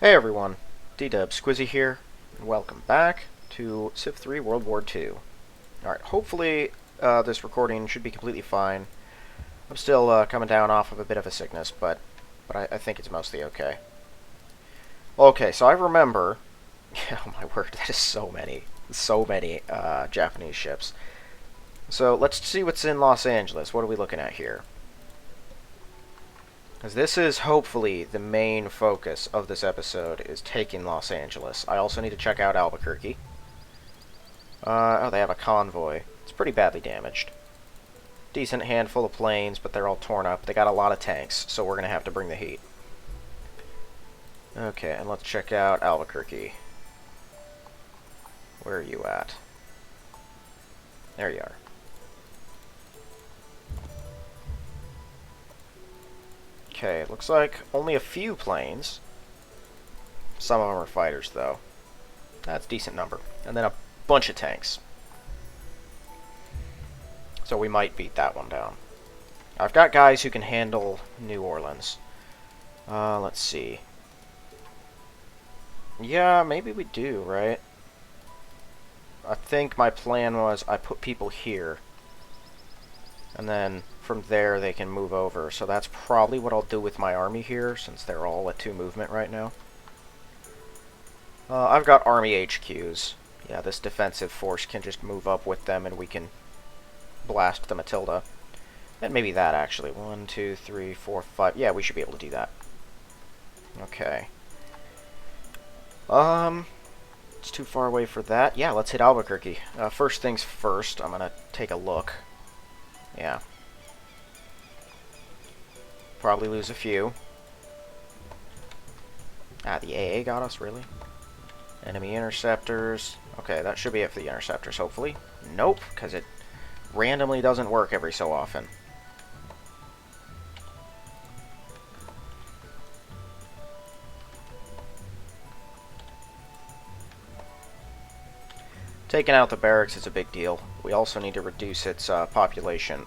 Hey everyone, D-Dub Squizzy here, and welcome back to Civ 3 World War II. Alright, hopefully this recording should be completely fine. I'm still coming down off of a bit of a sickness, but I think it's mostly okay. Okay, so I remember... oh my word, that is so many Japanese ships. So let's see what's in Los Angeles. What are we looking at here? Because this is hopefully the main focus of this episode, is taking Los Angeles. I also need to check out Albuquerque. Oh, they have a convoy. It's pretty badly damaged. Decent handful of planes, but they're all torn up. They got a lot of tanks, so we're going to have to bring the heat. Okay, and let's check out Albuquerque. Where are you at? There you are. Okay, it looks like only a few planes. Some of them are fighters, though. That's a decent number. And then a bunch of tanks. So we might beat that one down. I've got guys who can handle New Orleans. Let's see. Yeah, maybe we do, right? I think my plan was I put people here. And then from there they can move over. So that's probably what I'll do with my army here, since they're all at 2 movement right now. I've got army HQs. Yeah, this defensive force can just move up with them and we can blast the Matilda. And maybe that, actually. 1, 2, 3, 4, 5. Yeah, we should be able to do that. Okay. It's too far away for that. Yeah, let's hit Albuquerque. First things first, I'm gonna take a look. Yeah. Probably lose a few. Ah, the AA got us, really? Enemy interceptors. Okay, that should be it for the interceptors, hopefully. Nope, because it randomly doesn't work every so often. Taking out the barracks is a big deal. We also need to reduce its population.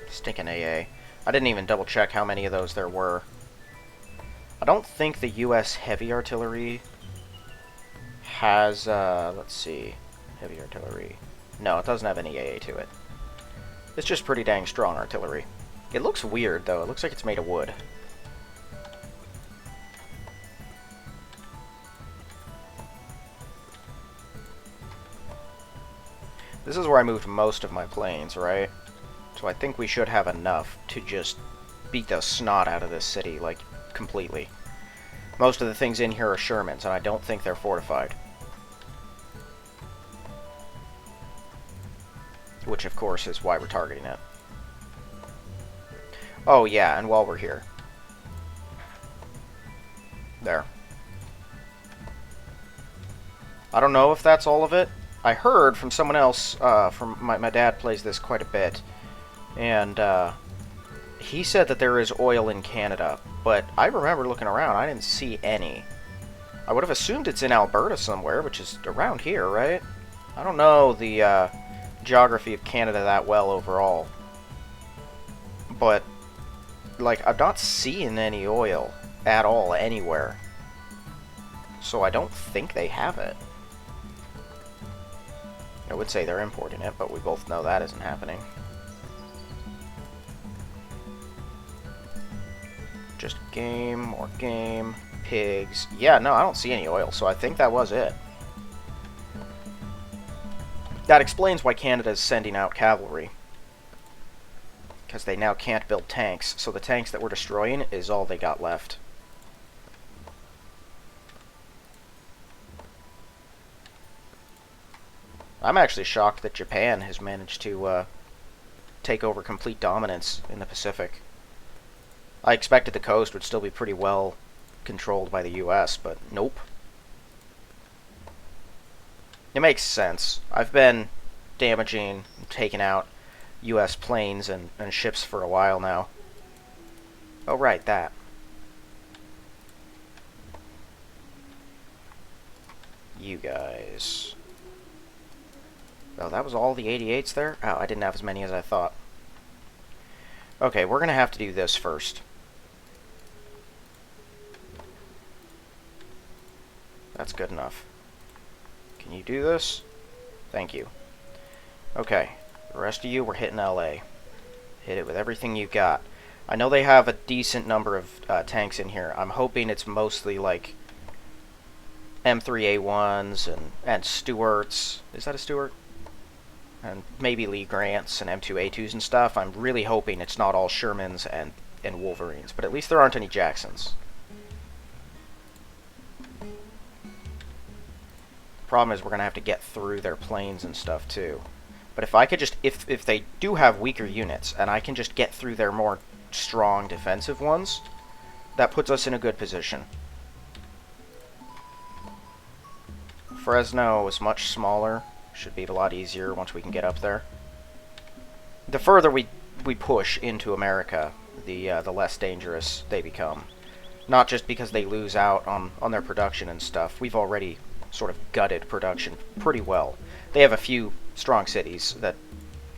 Stinking AA. I didn't even double check how many of those there were. I don't think the US heavy artillery has, let's see, heavy artillery. No, it doesn't have any AA to it. It's just pretty dang strong artillery. It looks weird, though. It looks like it's made of wood. This is where I moved most of my planes, right? So I think we should have enough to just beat the snot out of this city, like, completely. Most of the things in here are Shermans, and I don't think they're fortified. Which, of course, is why we're targeting it. Oh, yeah, and while we're here. There. I don't know if that's all of it. I heard from someone else, from my dad plays this quite a bit, and he said that there is oil in Canada, but I remember looking around, I didn't see any. I would have assumed it's in Alberta somewhere, which is around here, right? I don't know the geography of Canada that well overall, but like, I'm not seeing any oil at all anywhere, so I don't think they have it. I would say they're importing it, but we both know that isn't happening. Just game, more game, pigs. Yeah, no, I don't see any oil, so I think that was it. That explains why Canada is sending out cavalry. Because they now can't build tanks, so the tanks that we're destroying is all they got left. I'm actually shocked that Japan has managed to take over complete dominance in the Pacific. I expected the coast would still be pretty well controlled by the US, but nope. It makes sense. I've been damaging, taking out US planes and ships for a while now. Oh, right, that. You guys. Oh, that was all the 88s there? Oh, I didn't have as many as I thought. Okay, we're going to have to do this first. That's good enough. Can you do this? Thank you. Okay, the rest of you, we're hitting LA. Hit it with everything you got. I know they have a decent number of tanks in here. I'm hoping it's mostly like M3A1s and Stuarts. Is that a Stuart? And maybe Lee Grants and M2A2s and stuff. I'm really hoping it's not all Shermans and Wolverines, but at least there aren't any Jacksons. The problem is we're going to have to get through their planes and stuff too. But if I could just, if they do have weaker units, and I can just get through their more strong defensive ones, that puts us in a good position. Fresno is much smaller. Should be a lot easier once we can get up there. The further we push into America, the less dangerous they become. Not just because they lose out on their production and stuff. We've already sort of gutted production pretty well. They have a few strong cities that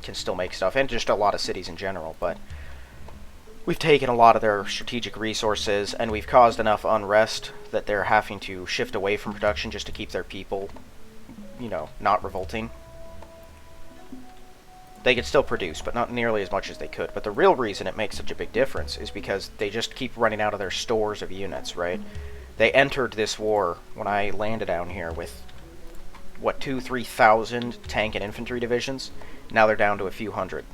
can still make stuff, and just a lot of cities in general, but we've taken a lot of their strategic resources, and we've caused enough unrest that they're having to shift away from production just to keep their people, you know, not revolting. They could still produce, but not nearly as much as they could. But the real reason it makes such a big difference is because they just keep running out of their stores of units, right? They entered this war when I landed down here with, what, 2,000-3,000 tank and infantry divisions? Now they're down to a few hundred.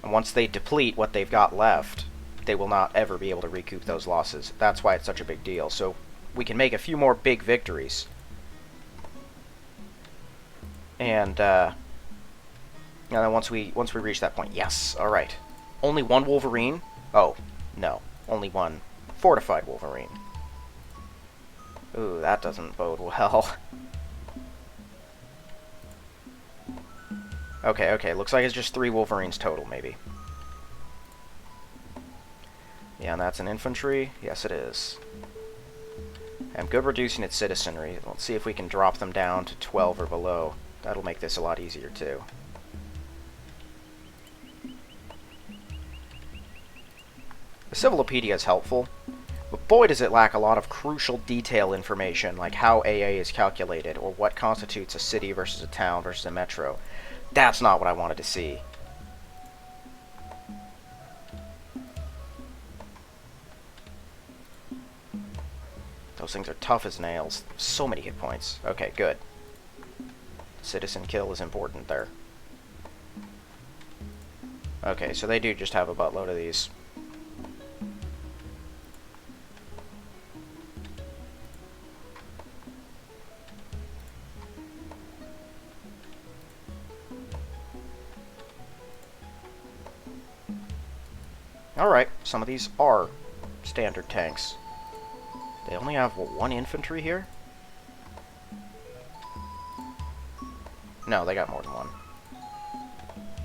And once they deplete what they've got left, they will not ever be able to recoup those losses. That's why it's such a big deal. So we can make a few more big victories. And then once we reach that point, yes, all right. Only one Wolverine? Oh, no, only one fortified Wolverine. Ooh, that doesn't bode well. Okay, looks like it's just 3 Wolverines total, maybe. Yeah, and that's an infantry. Yes, it is. I'm good reducing its citizenry. Let's see if we can drop them down to 12 or below. That'll make this a lot easier, too. The Civilopedia is helpful, but boy does it lack a lot of crucial detail information, like how AA is calculated, or what constitutes a city versus a town versus a metro. That's not what I wanted to see. Those things are tough as nails. So many hit points. Okay, good. Citizen kill is important there. Okay, so they do just have a buttload of these. Alright, some of these are standard tanks. They only have, what, 1 infantry here? No, they got more than 1.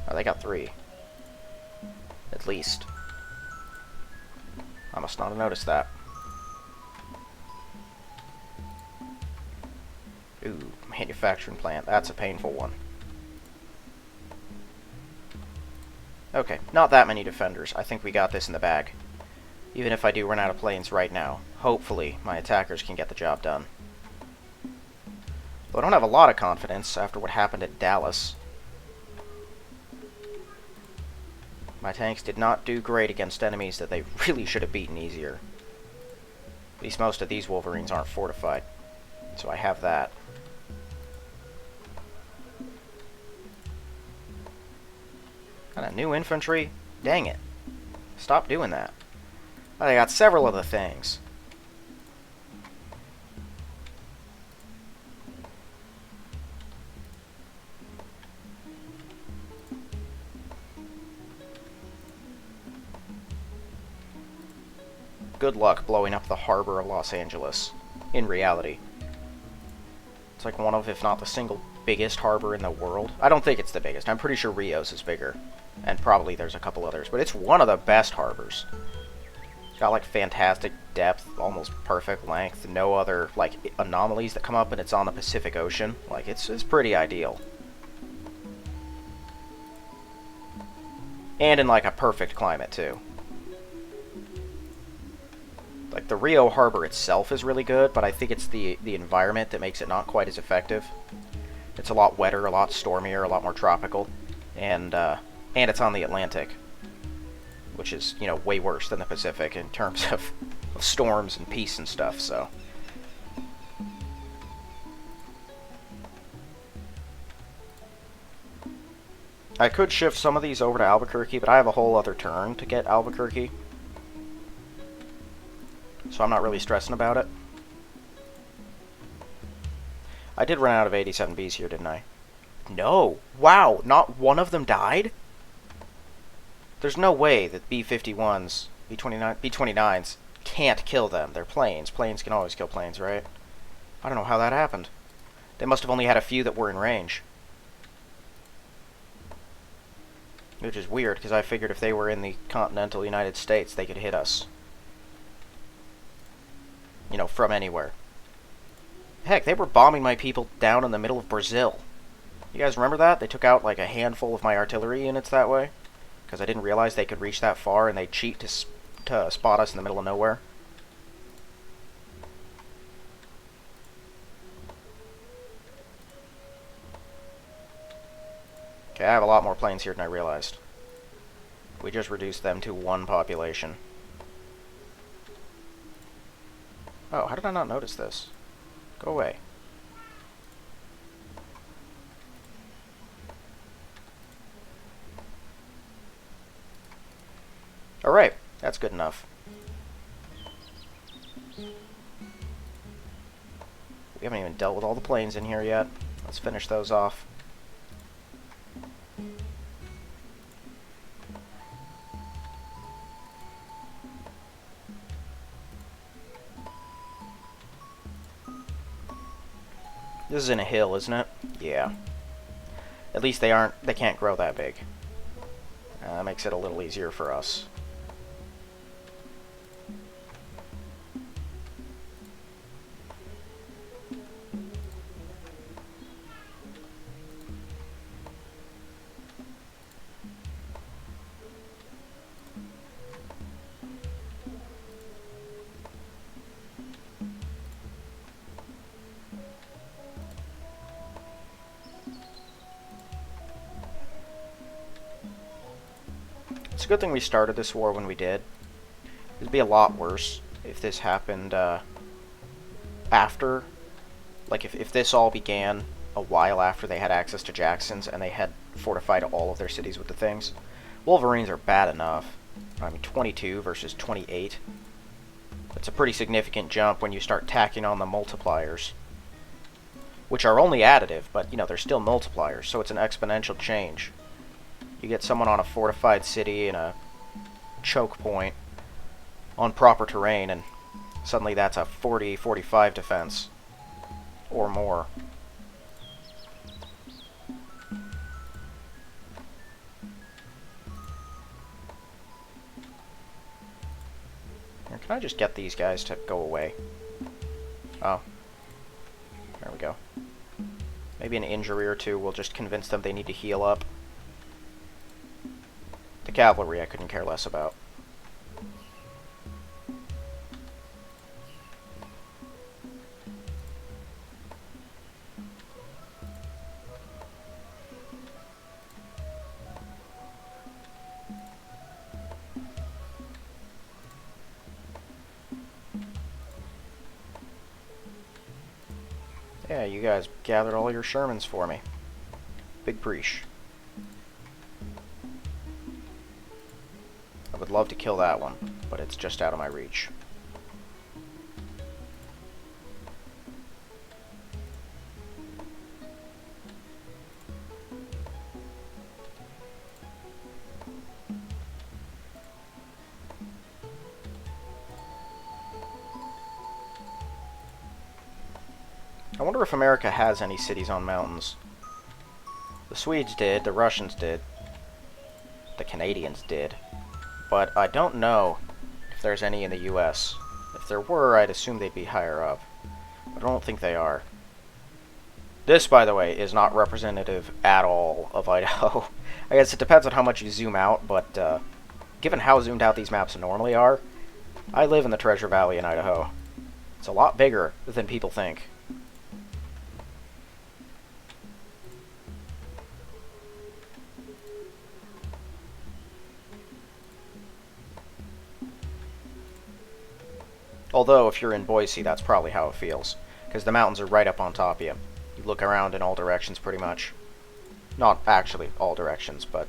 Oh, they got 3. At least. I must not have noticed that. Ooh, manufacturing plant. That's a painful one. Okay, not that many defenders. I think we got this in the bag. Even if I do run out of planes right now, hopefully my attackers can get the job done. Though I don't have a lot of confidence after what happened at Dallas. My tanks did not do great against enemies that they really should have beaten easier. At least most of these Wolverines aren't fortified. So I have that. And a new infantry? Dang it. Stop doing that. I got several of the things. Good luck blowing up the harbor of Los Angeles. In reality. It's like one of, if not the single biggest harbor in the world. I don't think it's the biggest. I'm pretty sure Rios is bigger. And probably there's a couple others. But it's one of the best harbors. Got like fantastic depth, almost perfect length, no other like anomalies that come up, and it's on the Pacific Ocean. Like it's pretty ideal. And in like a perfect climate too. Like the Rio Harbor itself is really good, but I think it's the environment that makes it not quite as effective. It's a lot wetter, a lot stormier, a lot more tropical, and it's on the Atlantic, which is, you know, way worse than the Pacific in terms of storms and peace and stuff. So I could shift some of these over to Albuquerque, but I have a whole other turn to get Albuquerque, so I'm not really stressing about it. I did run out of 87Bs here, didn't I? No! Wow! Not one of them died? There's no way that B-51s, B-29s can't kill them. They're planes. Planes can always kill planes, right? I don't know how that happened. They must have only had a few that were in range. Which is weird, because I figured if they were in the continental United States, they could hit us. You know, from anywhere. Heck, they were bombing my people down in the middle of Brazil. You guys remember that? They took out like a handful of my artillery units that way. Because I didn't realize they could reach that far, and they cheat to spot us in the middle of nowhere. Okay, I have a lot more planes here than I realized. We just reduced them to 1 population. Oh, how did I not notice this? Go away. Alright, that's good enough. We haven't even dealt with all the planes in here yet. Let's finish those off. This is in a hill, isn't it? Yeah. At least they can't grow that big. That makes it a little easier for us. It's a good thing we started this war when we did. It'd be a lot worse if this happened after. Like, if this all began a while after they had access to Jackson's and they had fortified all of their cities with the things. Wolverines are bad enough. I mean, 22 versus 28. It's a pretty significant jump when you start tacking on the multipliers. Which are only additive, but, you know, they're still multipliers, so it's an exponential change. You get someone on a fortified city and a choke point on proper terrain, and suddenly that's a 40-45 defense. Or more. Here, can I just get these guys to go away? Oh. There we go. Maybe an injury or two will just convince them they need to heal up. The cavalry I couldn't care less about. Yeah, you guys gathered all your Shermans for me. Big preach. I would love to kill that one, but it's just out of my reach. I wonder if America has any cities on mountains. The Swedes did, the Russians did, the Canadians did. But I don't know there's any in the US. If there were, I'd assume they'd be higher up. But I don't think they are. This, by the way, is not representative at all of Idaho. I guess it depends on how much you zoom out, but given how zoomed out these maps normally are, I live in the Treasure Valley in Idaho. It's a lot bigger than people think. Although, if you're in Boise, that's probably how it feels. Because the mountains are right up on top of you. You look around in all directions, pretty much. Not actually all directions, but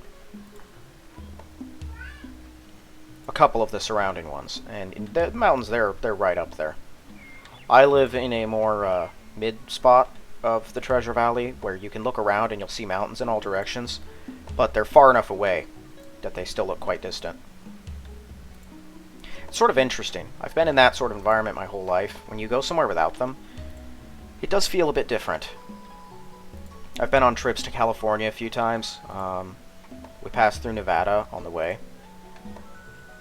a couple of the surrounding ones. And in the mountains, they're right up there. I live in a more mid spot of the Treasure Valley, where you can look around and you'll see mountains in all directions, but they're far enough away that they still look quite distant. It's sort of interesting. I've been in that sort of environment my whole life. When you go somewhere without them, it does feel a bit different. I've been on trips to California a few times. We passed through Nevada on the way.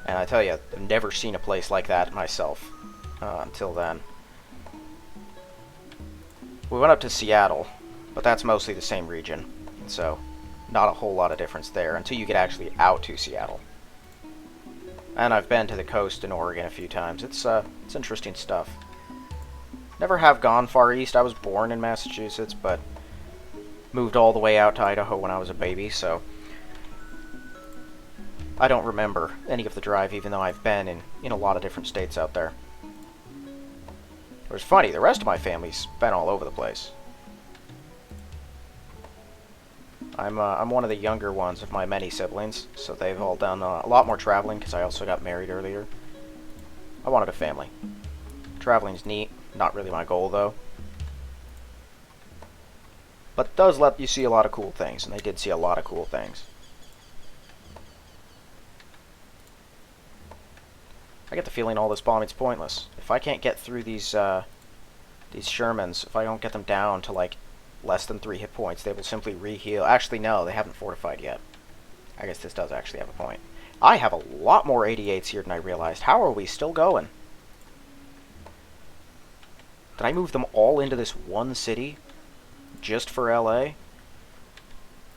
And I tell you, I've never seen a place like that myself until then. We went up to Seattle, but that's mostly the same region. So, not a whole lot of difference there until you get actually out to Seattle. And I've been to the coast in Oregon a few times. It's interesting stuff. Never have gone far east. I was born in Massachusetts, but moved all the way out to Idaho when I was a baby, so I don't remember any of the drive, even though I've been in a lot of different states out there. It was funny, the rest of my family's been all over the place. I'm one of the younger ones of my many siblings, so they've all done a lot more traveling, because I also got married earlier. I wanted a family. Traveling's neat, not really my goal, though. But it does let you see a lot of cool things, and they did see a lot of cool things. I get the feeling all this bombing's pointless. If I can't get through these Shermans, if I don't get them down to, like, less than 3 hit points, they will simply re-heal. Actually, no, they haven't fortified yet. I guess this does actually have a point. I have a lot more 88s here than I realized. How are we still going? Did I move them all into this one city? Just for LA? I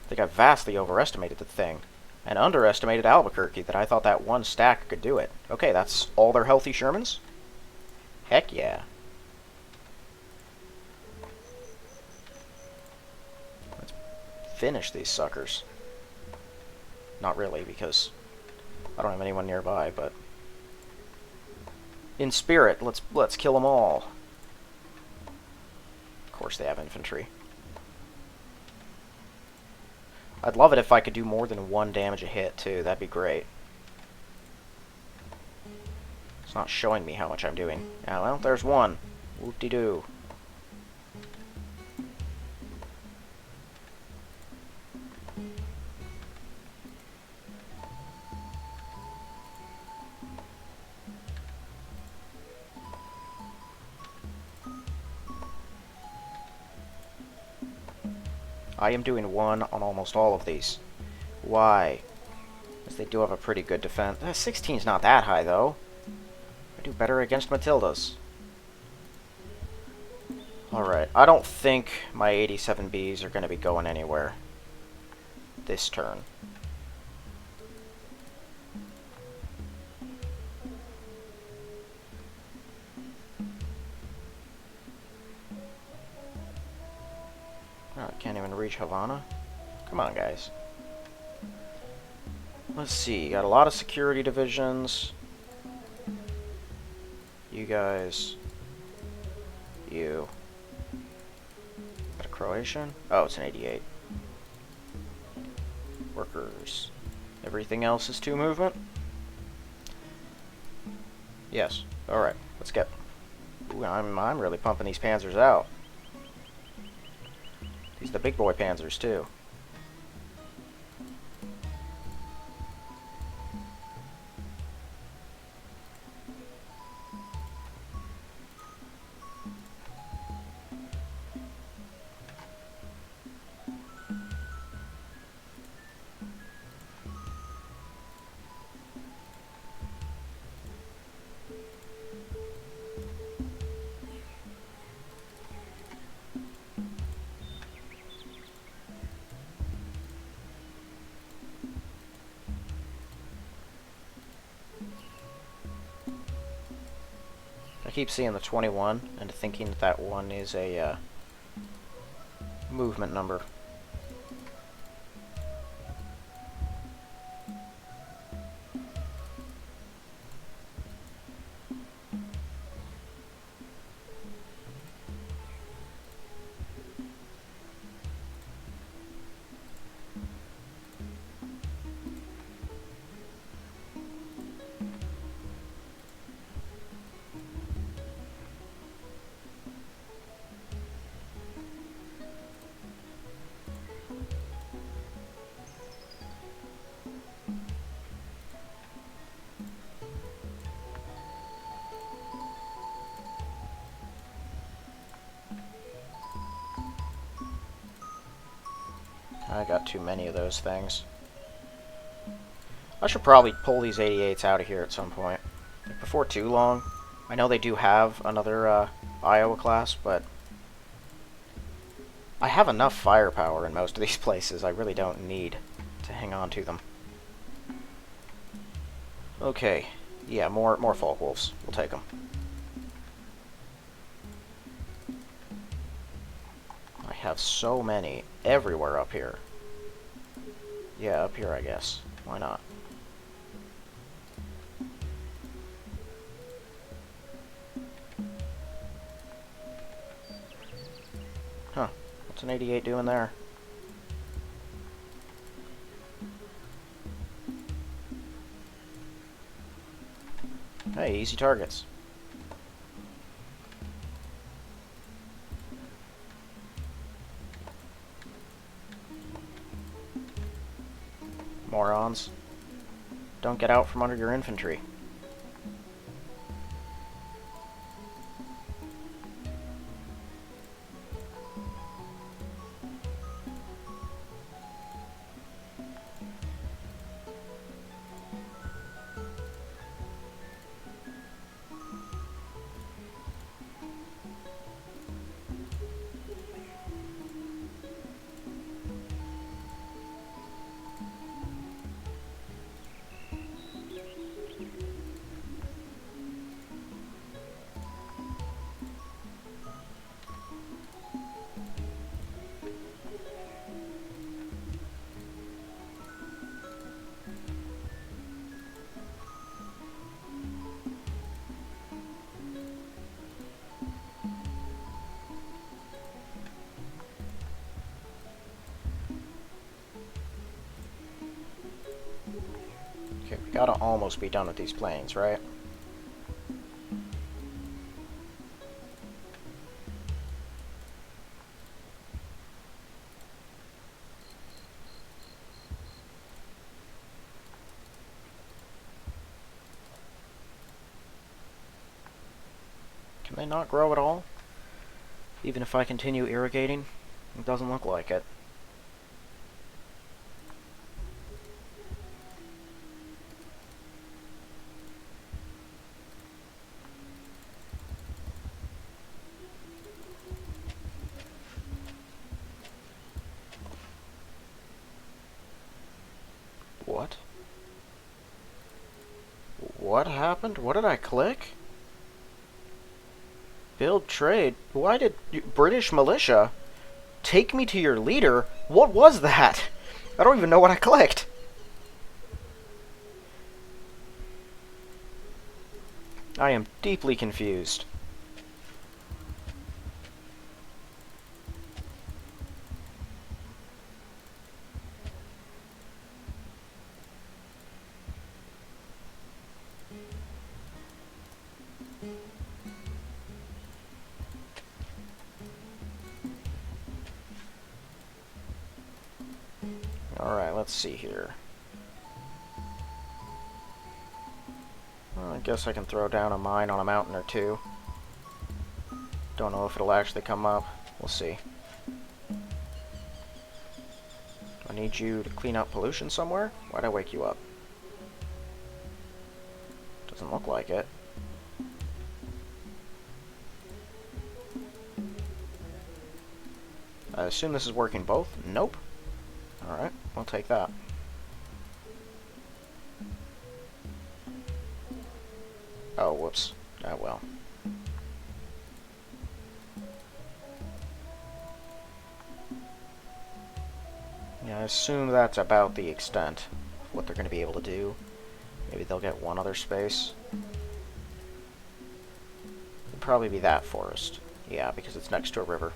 think I vastly overestimated the thing. And underestimated Albuquerque, that I thought that one stack could do it. Okay, that's all their healthy Shermans? Heck yeah. Let's finish these suckers. Not really, because I don't have anyone nearby, but in spirit, let's kill them all. Of course they have infantry. I'd love it if I could do more than 1 damage a hit, too. That'd be great. It's not showing me how much I'm doing. Ah, well, there's one. Whoop-de-doo. I am doing 1 on almost all of these. Why? Because they do have a pretty good defense. 16's not that high, though. I do better against Matildas. Alright, I don't think my 87Bs are going to be going anywhere this turn. Oh, I can't even reach Havana. Come on, guys. Let's see. Got a lot of security divisions. You guys. You. Got a Croatian? Oh, it's an 88. Workers. Everything else is 2 movement? Yes. Alright. Let's get... Ooh, I'm really pumping these panzers out. These are the big boy panzers, too. keep seeing the 21 and thinking that that one is a movement number. I got too many of those things. I should probably pull these 88s out of here at some point. Like, before too long. I know they do have another Iowa class, but I have enough firepower in most of these places. I really don't need to hang on to them. Okay. Yeah, more Folk Wolves. We'll take them. I have so many everywhere up here. Yeah, up here, I guess. Why not? Huh. What's an 88 doing there? Hey, easy targets. Morons. Don't get out from under your infantry. Okay, we gotta almost be done with these planes, right? Can they not grow at all? Even if I continue irrigating? It doesn't look like it. What? What happened? What did I click? Build trade? Why did British militia take me to your leader? What was that? I don't even know what I clicked. I am deeply confused. Alright, let's see here. Well, I guess I can throw down a mine on a mountain or two. Don't know if it'll actually come up. We'll see. I need you to clean up pollution somewhere? Why'd I wake you up? Doesn't look like it. I assume this is working both? Nope. Alright, we'll take that. Oh, whoops. Oh, well. Yeah, I assume that's about the extent of what they're going to be able to do. Maybe they'll get one other space. It'd probably be that forest. Yeah, because it's next to a river.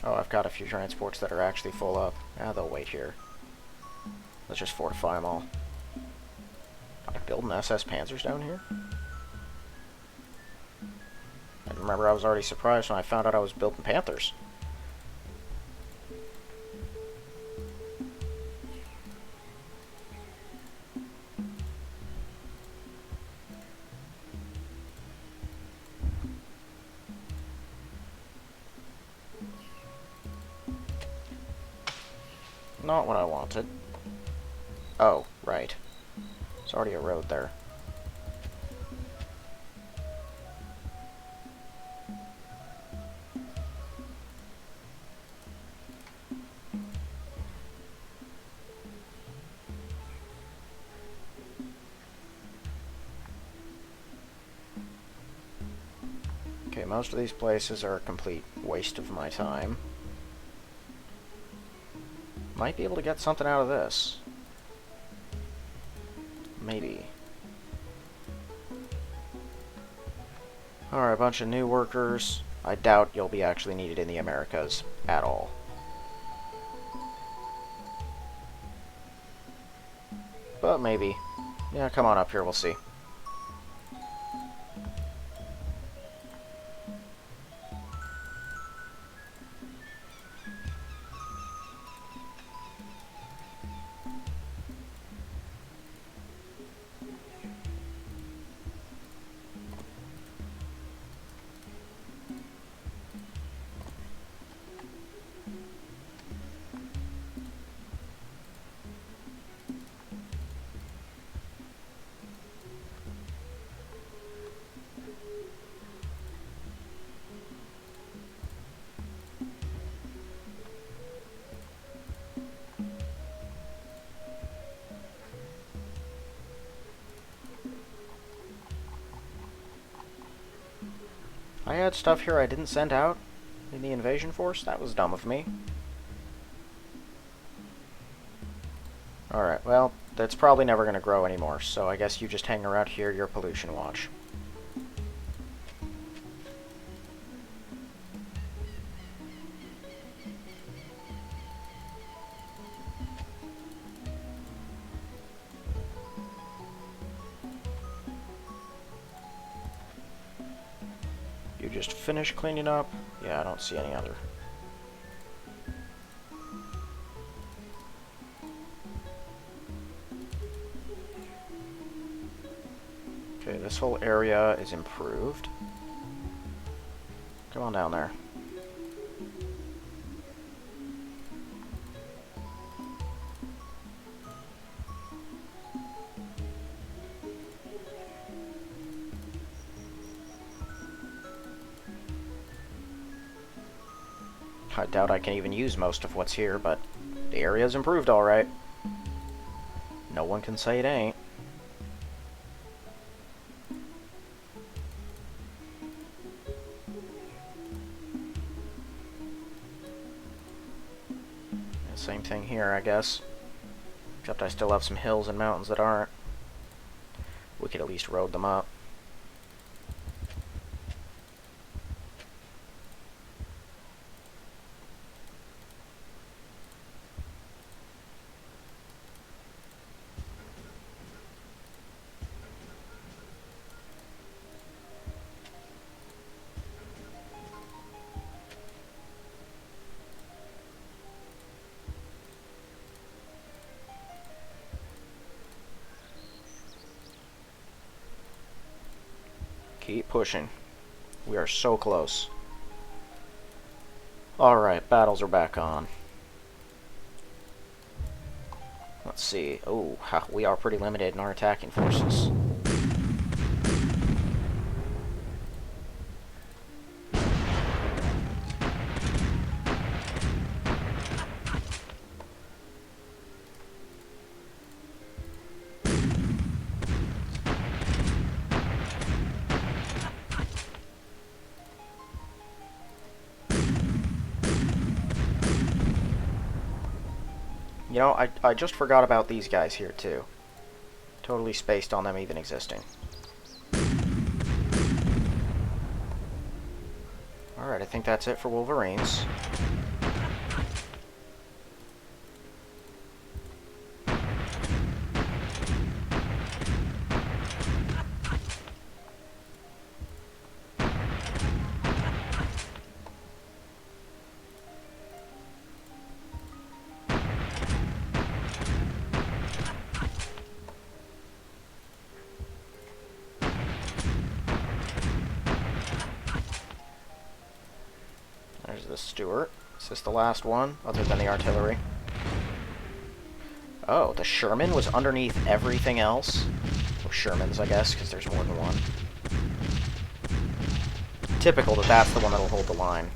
Oh, I've got a few transports that are actually full up. Ah, they'll wait here. Let's just fortify them all. I'm building SS Panzers down here? I remember I was already surprised when I found out I was building Panthers. Not what I wanted. Oh, right. There's already a road there. Okay, most of these places are a complete waste of my time. Might be able to get something out of this. Maybe. Alright, a bunch of new workers. I doubt you'll be actually needed in the Americas at all. But maybe. Yeah, come on up here, we'll see. I had stuff here I didn't send out in the invasion force? That was dumb of me. Alright, well, that's probably never going to grow anymore, so I guess you just hang around here, your pollution watch. You just finish cleaning up? Yeah, I don't see any other. Okay, this whole area is improved. Come on down there. I doubt I can even use most of what's here, but the area's improved alright. No one can say it ain't. Same thing here, I guess. Except I still have some hills and mountains that aren't. We could at least road them up. Keep pushing. We are so close. Alright, battles are back on. Let's see. Oh, we are pretty limited in our attacking forces. You know, I just forgot about these guys here, too. Totally spaced on them even existing. Alright, I think that's it for Wolverines. There's the Stuart. Is this the last one, other than the artillery? Oh, the Sherman was underneath everything else? Or Shermans, I guess, because there's more than one. Typical that that's the one that'll hold the line.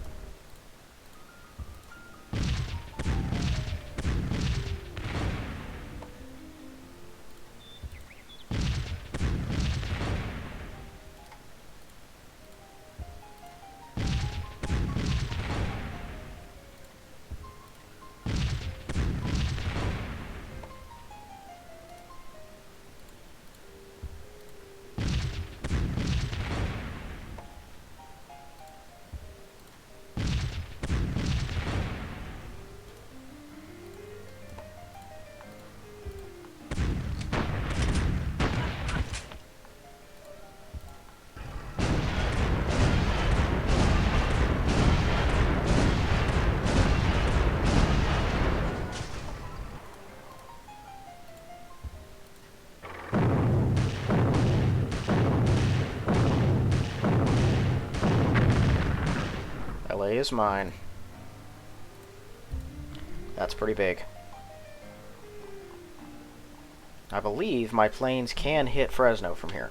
LA is mine. That's pretty big. I believe my planes can hit Fresno from here.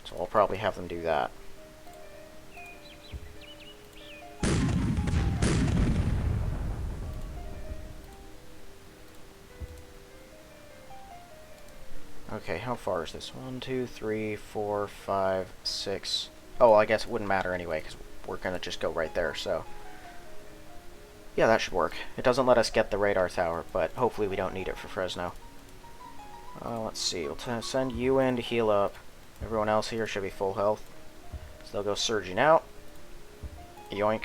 So I'll probably have them do that. Okay, how far is this? 1, 2, 3, 4, 5, 6. Oh, well, I guess it wouldn't matter anyway, because we're going to just go right there, so... Yeah, that should work. It doesn't let us get the radar tower, but hopefully we don't need it for Fresno. Let's see, we'll send you in to heal up. Everyone else here should be full health. So they'll go surging out. Yoink.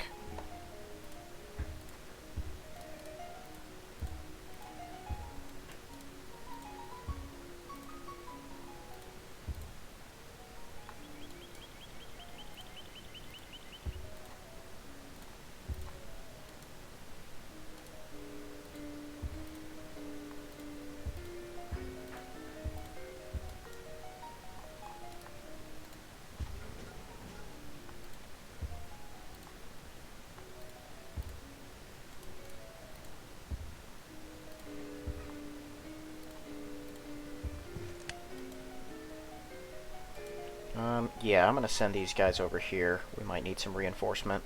Yeah, I'm gonna send these guys over here. We might need some reinforcement.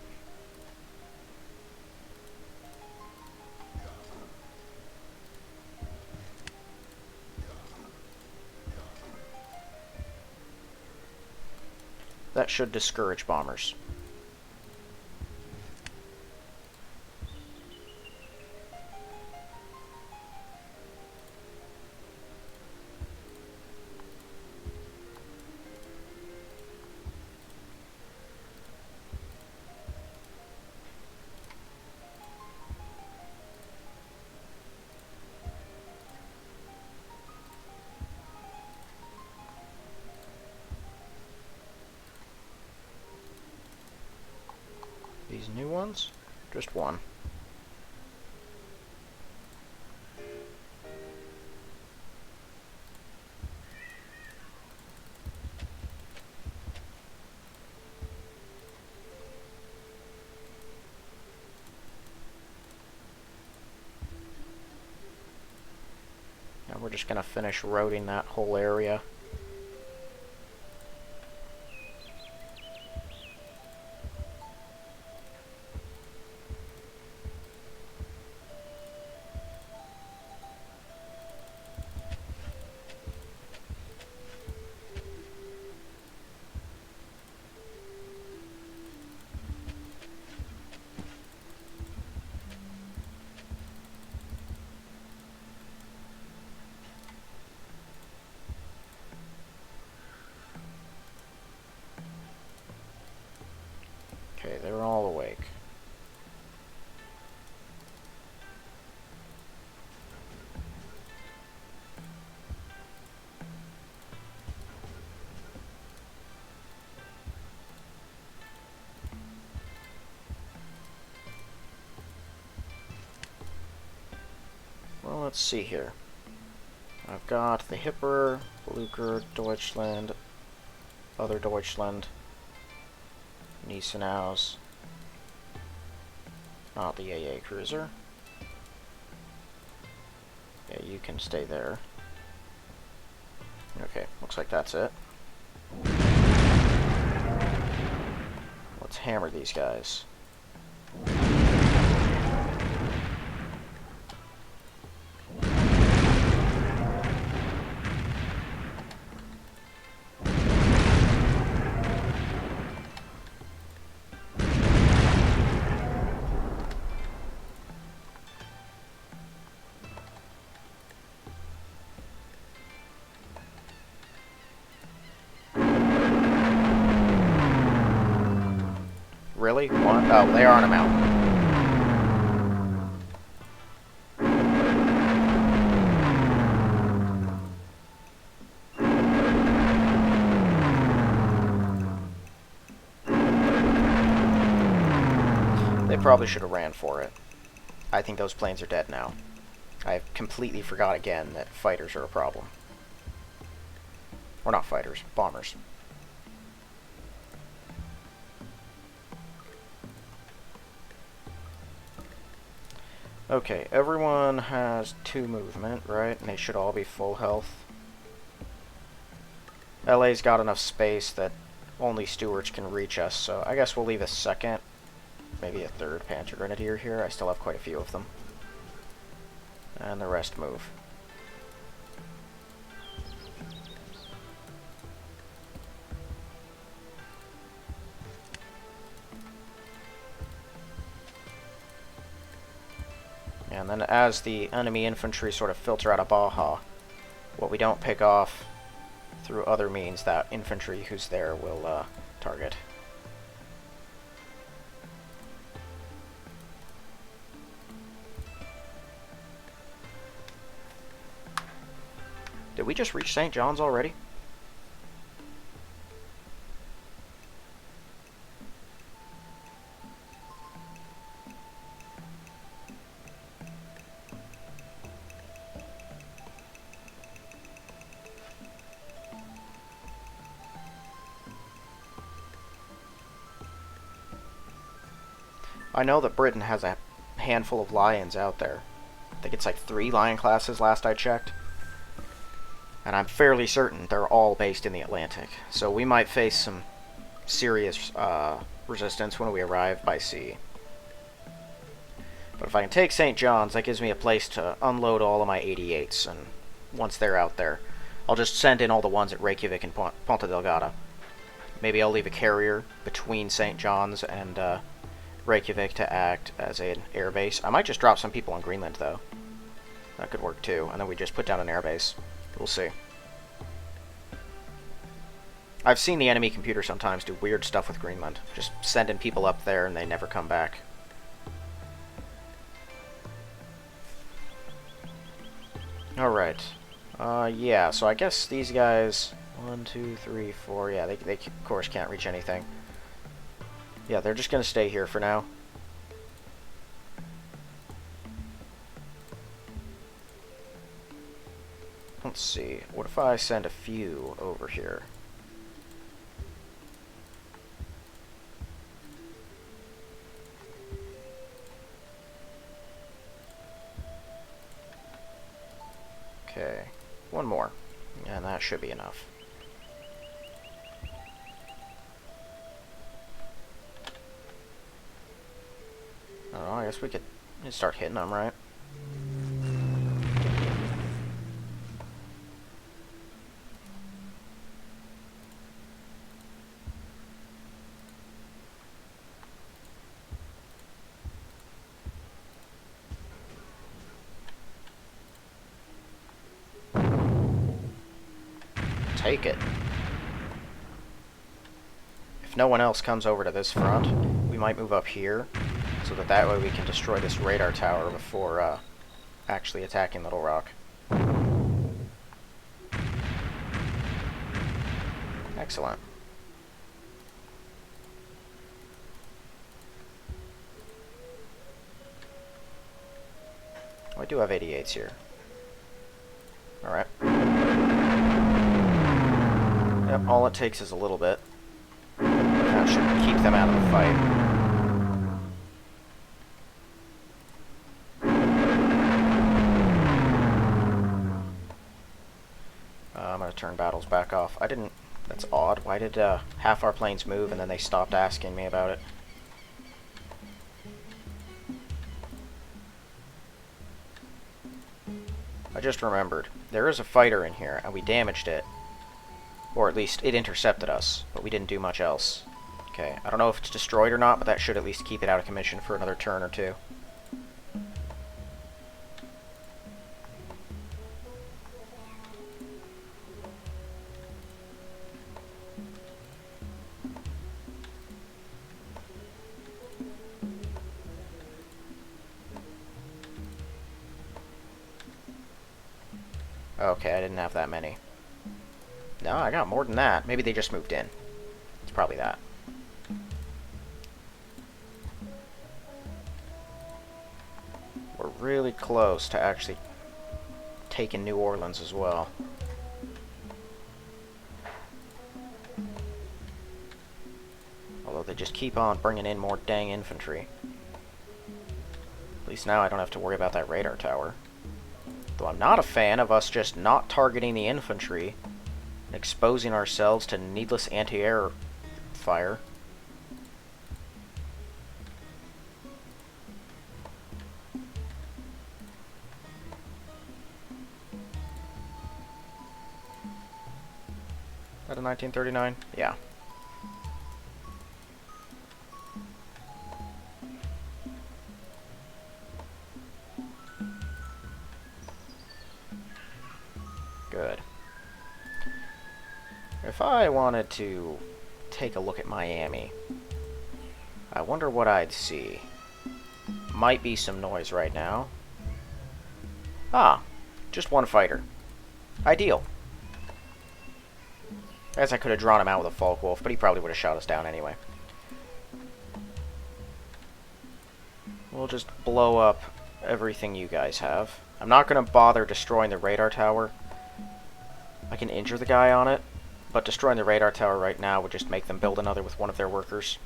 That should discourage bombers. These new ones? Just one. Now we're just gonna finish roading that whole area. let's see here. I've got the Hipper, Blucher, Deutschland, other Deutschland, Gneisenau's, not the AA cruiser. Yeah, you can stay there. Okay, looks like that's it. Let's hammer these guys. Really? What? Oh, they are on a mountain. They probably should have ran for it. I think those planes are dead now. I completely forgot again that fighters are a problem. Or not fighters, bombers. Okay, everyone has 2 movement, right? And they should all be full health. LA's got enough space that only Stewards can reach us, so I guess we'll leave a 2nd, maybe a 3rd Panzer Grenadier here. I still have quite a few of them. And the rest move. And then as the enemy infantry sort of filter out of Baja, what we don't pick off through other means, that infantry who's there will target. Did we just reach St. John's already? I know that Britain has a handful of Lions out there. I think it's like 3 Lion classes last I checked. And I'm fairly certain they're all based in the Atlantic. So we might face some serious resistance when we arrive by sea. But if I can take St. John's, that gives me a place to unload all of my 88s. And once they're out there, I'll just send in all the ones at Reykjavik and Ponta Delgada. Maybe I'll leave a carrier between St. John's and Reykjavik to act as an airbase. I might just drop some people on Greenland, though. That could work, too. And then we just put down an airbase. We'll see. I've seen the enemy computer sometimes do weird stuff with Greenland. Just sending people up there and they never come back. Alright. Yeah, so I guess these guys... 1, 2, 3, 4... Yeah, they of course can't reach anything. Yeah, they're just gonna stay here for now. Let's see. What if I send a few over here? Okay. One more. And that should be enough. I don't know, I guess we could start hitting them, right? Take it. If no one else comes over to this front, we might move up here, so that way we can destroy this radar tower before actually attacking Little Rock. Excellent. Oh, I do have 88s here. Alright. Yep, all it takes is a little bit. That should keep them out of the fight. I'm gonna turn battles back off. I didn't... That's odd. Why did half our planes move and then they stopped asking me about it? I just remembered. There is a fighter in here, and we damaged it. Or at least, it intercepted us, but we didn't do much else. Okay, I don't know if it's destroyed or not, but that should at least keep it out of commission for another turn or two. Okay, I didn't have that many. No, I got more than that. Maybe they just moved in. It's probably that. We're really close to actually taking New Orleans as well. Although they just keep on bringing in more dang infantry. At least now I don't have to worry about that radar tower. Though I'm not a fan of us just not targeting the infantry and exposing ourselves to needless anti-air fire. Is that a 1939? Yeah. Good. If I wanted to take a look at Miami, I wonder what I'd see. Might be some noise right now. Ah, just one fighter. Ideal. I guess I could have drawn him out with a Focke-Wulf, but he probably would have shot us down anyway. We'll just blow up everything you guys have. I'm not going to bother destroying the radar tower. I can injure the guy on it, but destroying the radar tower right now would just make them build another with one of their workers.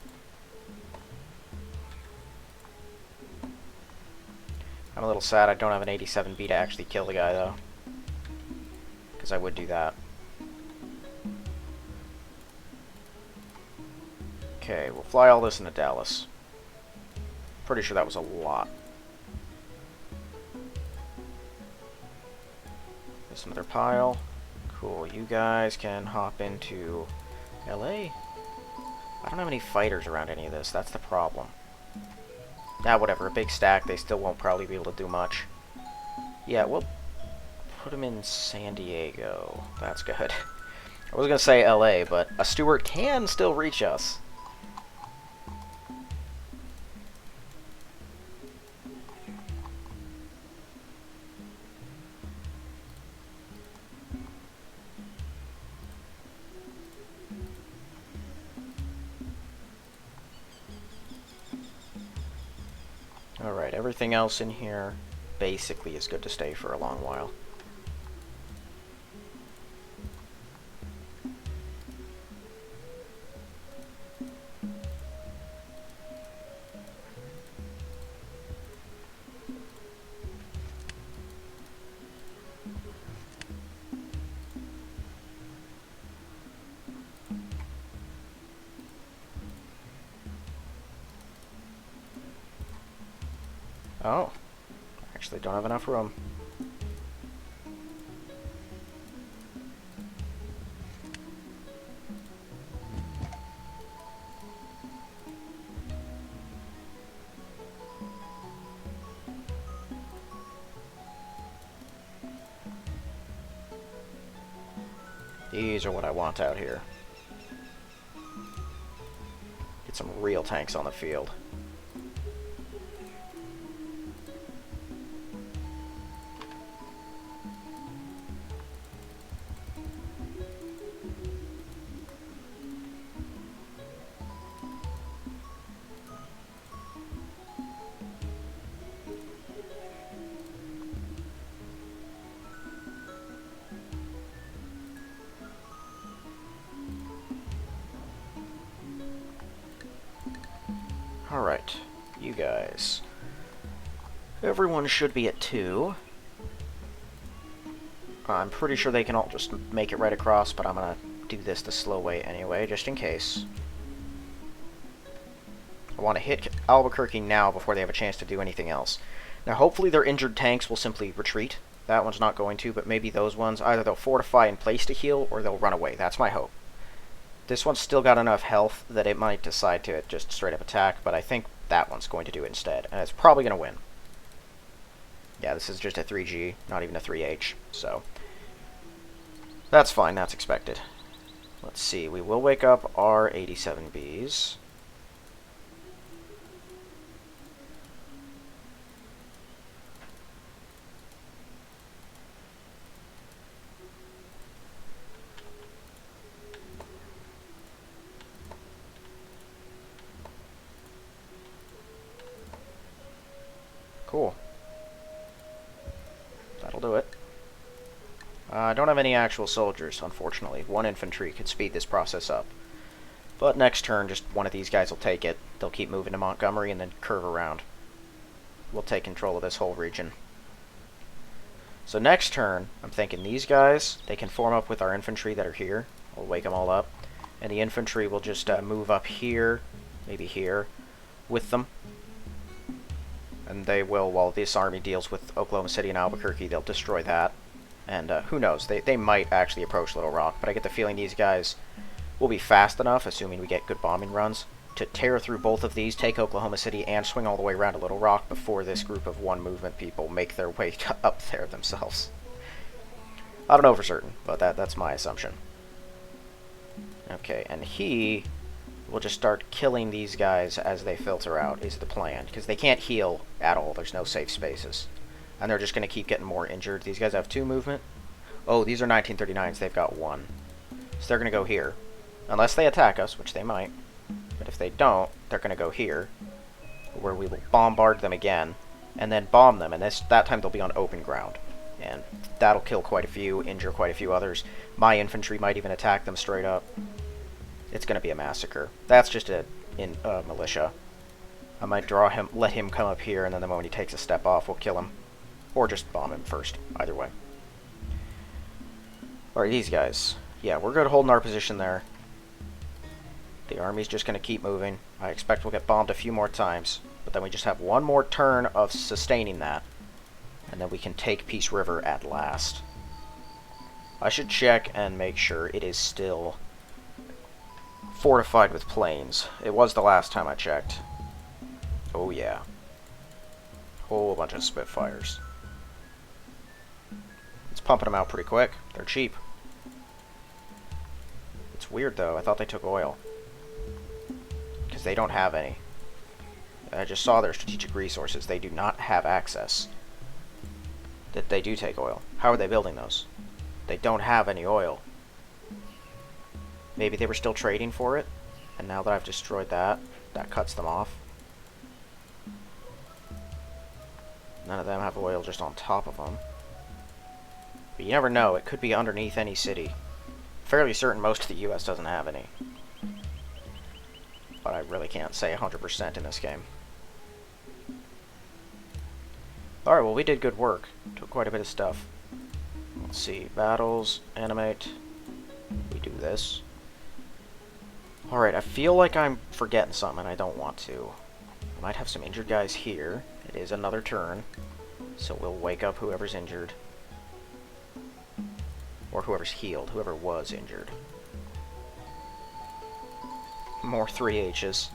I'm a little sad I don't have an 87B to actually kill the guy, though. Because I would do that. Okay, we'll fly all this into Dallas. Pretty sure that was a lot. There's another pile. Cool, you guys can hop into LA. I don't have any fighters around any of this, that's the problem. Nah, whatever, a big stack, they still won't probably be able to do much. Yeah, we'll put them in San Diego. That's good. I was gonna say LA, but a Stuart can still reach us. Alright, everything else in here basically is good to stay for a long while. Oh, actually don't have enough room. These are what I want out here. Get some real tanks on the field. Alright, you guys. Everyone should be at 2. I'm pretty sure they can all just make it right across, but I'm gonna do this the slow way anyway, just in case. I want to hit Albuquerque now before they have a chance to do anything else. Now, hopefully their injured tanks will simply retreat. That one's not going to, but maybe those ones, either they'll fortify in place to heal, or they'll run away. That's my hope. This one's still got enough health that it might decide to just straight up attack, but I think that one's going to do it instead, and it's probably going to win. Yeah, this is just a 3G, not even a 3H, so that's fine, that's expected. Let's see, we will wake up our 87Bs. Cool. That'll do it. I don't have any actual soldiers, unfortunately. 1 infantry could speed this process up. But next turn, just one of these guys will take it. They'll keep moving to Montgomery and then curve around. We'll take control of this whole region. So next turn, I'm thinking these guys, they can form up with our infantry that are here. We'll wake them all up. And the infantry will just move up here, maybe here, with them. And they will, while this army deals with Oklahoma City and Albuquerque, they'll destroy that. And who knows, they might actually approach Little Rock, but I get the feeling these guys will be fast enough, assuming we get good bombing runs, to tear through both of these, take Oklahoma City, and swing all the way around to Little Rock before this group of 1 movement people make their way up there themselves. I don't know for certain, but that's my assumption. Okay, and he will just start killing these guys as they filter out, is the plan, because they can't heal at all. There's no safe spaces. And they're just going to keep getting more injured. These guys have 2 movement. Oh, these are 1939s. They've got 1. So they're going to go here. Unless they attack us, which they might. But if they don't, they're going to go here, where we will bombard them again, and then bomb them. And that time they'll be on open ground. And that'll kill quite a few, injure quite a few others. My infantry might even attack them straight up. It's going to be a massacre. That's just a militia. I might let him come up here, and then the moment he takes a step off, we'll kill him. Or just bomb him first, either way. Alright, these guys. Yeah, we're good holding our position there. The army's just going to keep moving. I expect we'll get bombed a few more times. But then we just have 1 more turn of sustaining that. And then we can take Peace River at last. I should check and make sure it is still fortified with planes. It was the last time I checked. Oh yeah. Whole bunch of Spitfires. It's pumping them out pretty quick. They're cheap. It's weird though. I thought they took oil. Because they don't have any. I just saw their strategic resources. They do not have access. That they do take oil. How are they building those? They don't have any oil. Maybe they were still trading for it, and now that I've destroyed that, that cuts them off. None of them have oil just on top of them. But you never know, it could be underneath any city. Fairly certain most of the US doesn't have any. But I really can't say 100% in this game. Alright, well we did good work. Took quite a bit of stuff. Let's see, battles, animate. We do this. Alright, I feel like I'm forgetting something and I don't want to. I might have some injured guys here. It is another turn. So we'll wake up whoever's injured. Or whoever's healed. Whoever was injured. More 3Hs.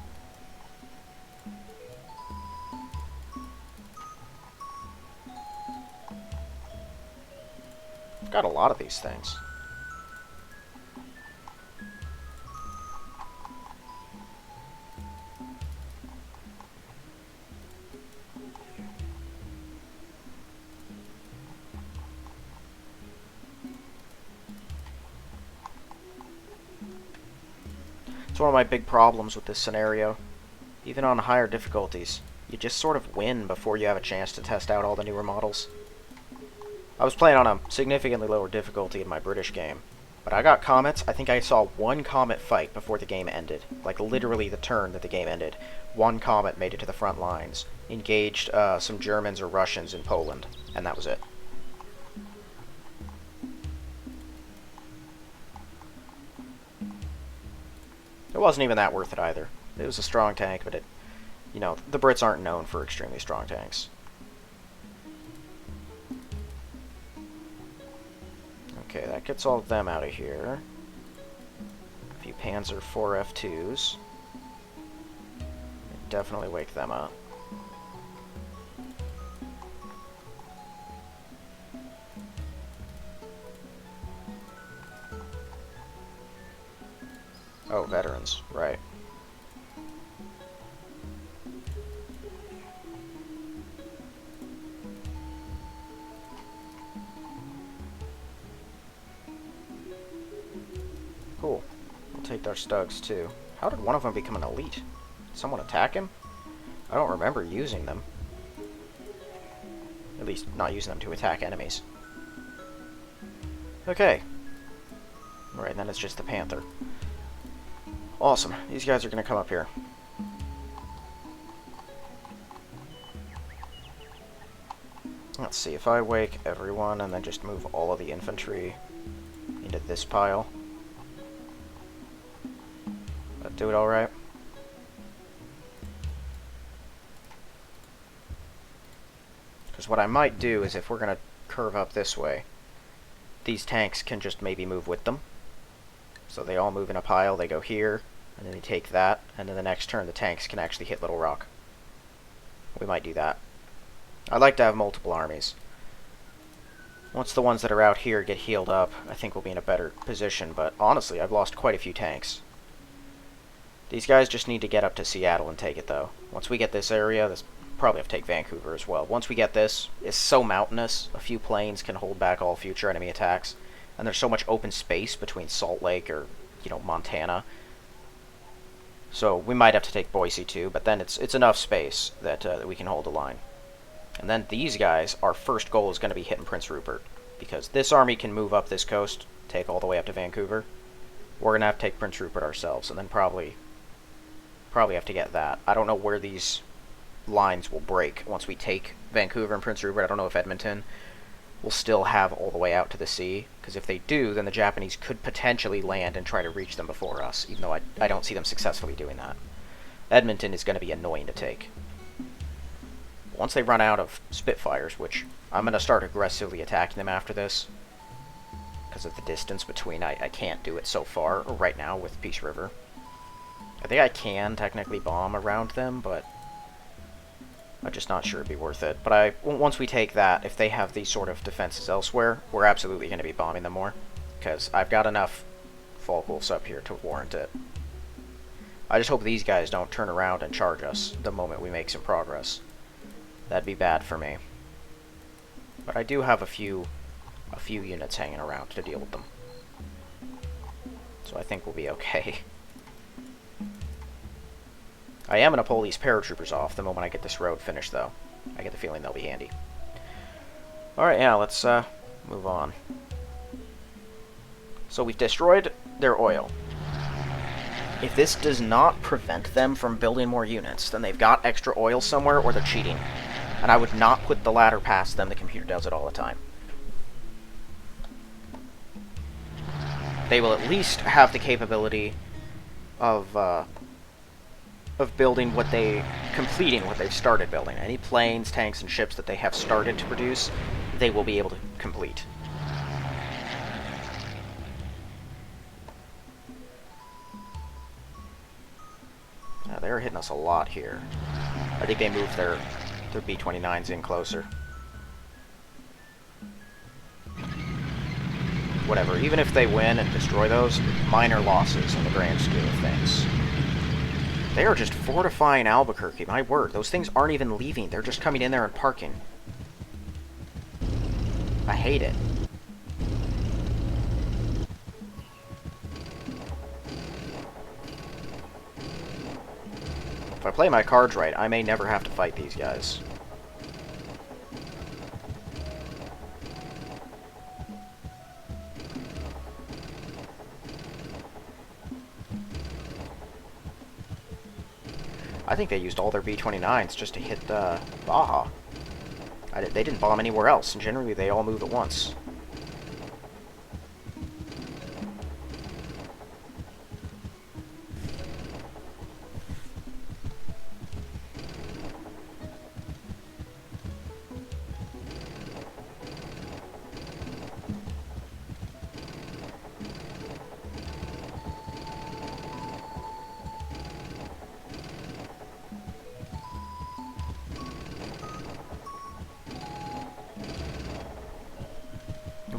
I've got a lot of these things. It's one of my big problems with this scenario. Even on higher difficulties, you just sort of win before you have a chance to test out all the newer models. I was playing on a significantly lower difficulty in my British game, But I got comets. I think I saw one comet fight before the game ended. Like, literally the turn that the game ended. One comet made it to the front lines. Engaged some Germans or Russians in Poland. And that was it. It wasn't even that worth it either. It was a strong tank, but you know, the Brits aren't known for extremely strong tanks. Okay, that gets all of them out of here. A few Panzer IV F2s. Definitely wake them up. Oh, veterans, right. Cool. We'll take their Stugs, too. How did one of them become an elite? Did someone attack him? I don't remember using them. At least, not using them to attack enemies. Okay. Alright, then it's just the Panther. Awesome. These guys are going to come up here. Let's see, if I wake everyone and then just move all of the infantry into this pile. That do it alright? Because what I might do is, if we're going to curve up this way, these tanks can just maybe move with them. So they all move in a pile, they go here, and then they take that, and then the next turn the tanks can actually hit Little Rock. We might do that. I'd like to have multiple armies. Once the ones that are out here get healed up, I think we'll be in a better position, but honestly, I've lost quite a few tanks. These guys just need to get up to Seattle and take it, though. Once we get this area, this probably have to take Vancouver as well. Once we get this, it's so mountainous, a few planes can hold back all future enemy attacks, and there's so much open space between Salt Lake or, you know, Montana. So we might have to take Boise too, but then it's enough space that we can hold a line. And then these guys, our first goal is going to be hitting Prince Rupert, because this army can move up this coast, take all the way up to Vancouver. We're going to have to take Prince Rupert ourselves, and then probably have to get that. I don't know where these lines will break once we take Vancouver and Prince Rupert. I don't know if Edmonton will still have all the way out to the sea, because if they do, then the Japanese could potentially land and try to reach them before us, even though I don't see them successfully doing that. Edmonton is going to be annoying to take. Once they run out of Spitfires, which I'm going to start aggressively attacking them after this, because of the distance between, I can't do it so far, or right now, with Peace River. I think I can technically bomb around them, but I'm just not sure it'd be worth it. But once we take that, if they have these sort of defenses elsewhere, we're absolutely going to be bombing them more, because I've got enough Focke-Wulfs up here to warrant it. I just hope these guys don't turn around and charge us the moment we make some progress. That'd be bad for me. But I do have a few units hanging around to deal with them. So I think we'll be okay. I am going to pull these paratroopers off the moment I get this road finished, though. I get the feeling they'll be handy. Alright, yeah, let's move on. So we've destroyed their oil. If this does not prevent them from building more units, then they've got extra oil somewhere, or they're cheating. And I would not put the latter past them. The computer does it all the time. They will at least have the capability of building completing what they've started building. Any planes, tanks, and ships that they have started to produce, they will be able to complete. They're hitting us a lot here. I think they moved their B-29s in closer. Whatever, even if they win and destroy those, minor losses in the grand scheme of things. They are just fortifying Albuquerque, my word. Those things aren't even leaving, they're just coming in there and parking. I hate it. If I play my cards right, I may never have to fight these guys. I think they used all their B-29s just to hit Baja. They didn't bomb anywhere else, and generally they all move at once.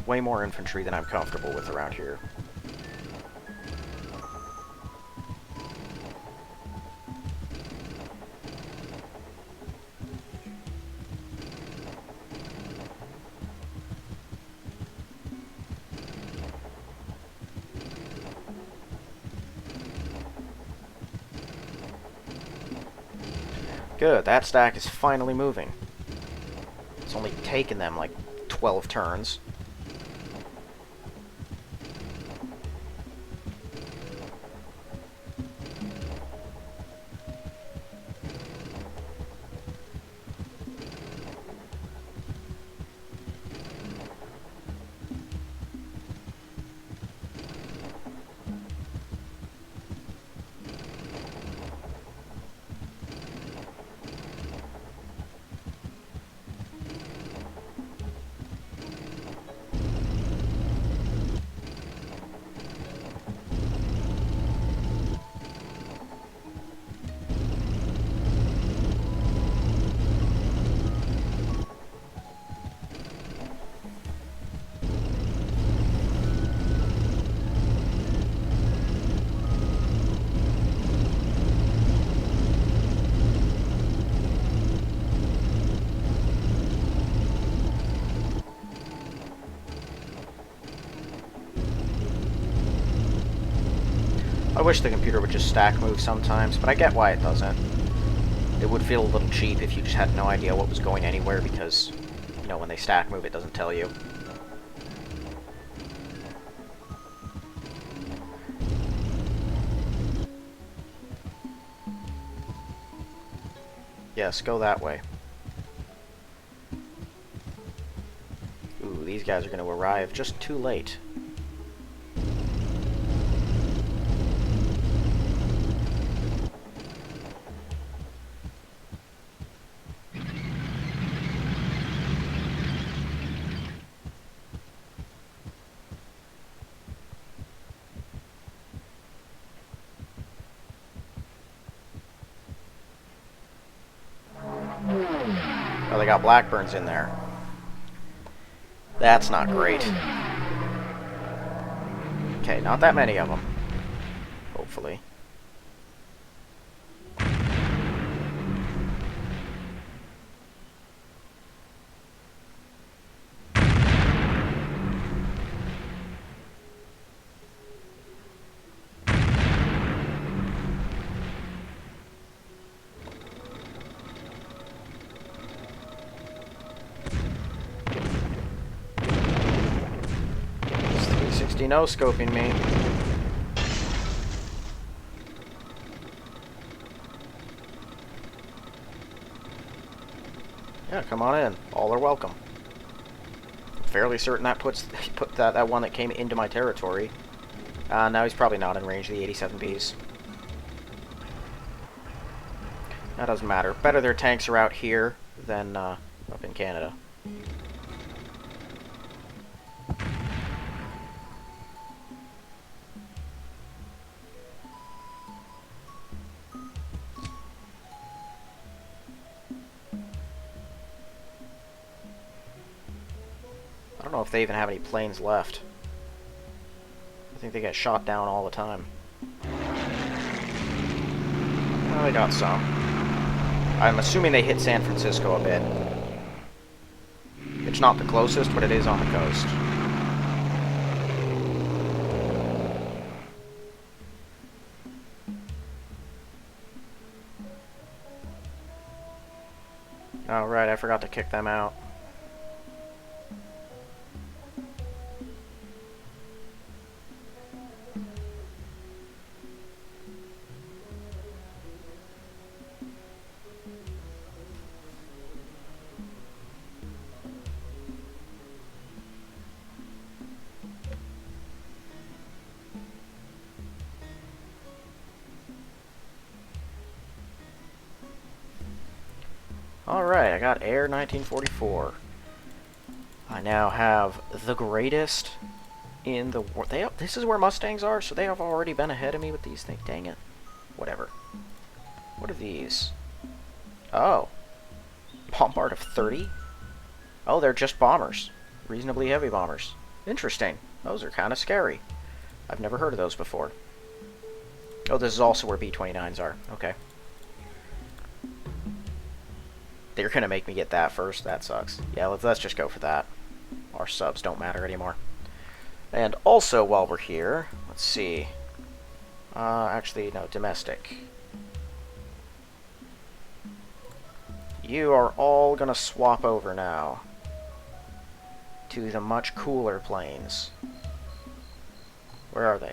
Way more infantry than I'm comfortable with around here. Good, that stack is finally moving. It's only taken them like 12 turns. I wish the computer would just stack move sometimes, but I get why it doesn't. It would feel a little cheap if you just had no idea what was going anywhere because, you know, when they stack move it doesn't tell you. Yes, go that way. Ooh, these guys are going to arrive just too late. Oh, they got Blackburns in there. That's not great. Okay, not that many of them. Hopefully. No-scoping me. Yeah, come on in. All are welcome. I'm fairly certain that put that one that came into my territory. Now he's probably not in range of the 87Bs. That doesn't matter. Better their tanks are out here than up in Canada. I don't know if they even have any planes left. I think they get shot down all the time. Well, they got some. I'm assuming they hit San Francisco a bit. It's not the closest, but it is on the coast. Oh, right, I forgot to kick them out. Alright, I got Air 1944. I now have the greatest in the world. This is where Mustangs are, so they have already been ahead of me with these things. Dang it. Whatever. What are these? Oh. Bombard of 30? Oh, they're just bombers. Reasonably heavy bombers. Interesting. Those are kind of scary. I've never heard of those before. Oh, this is also where B-29s are. Okay. They're going to make me get that first. That sucks. Yeah, let's just go for that. Our subs don't matter anymore. And also, while we're here, let's see. Actually, no, domestic. You are all going to swap over now to the much cooler planes. Where are they?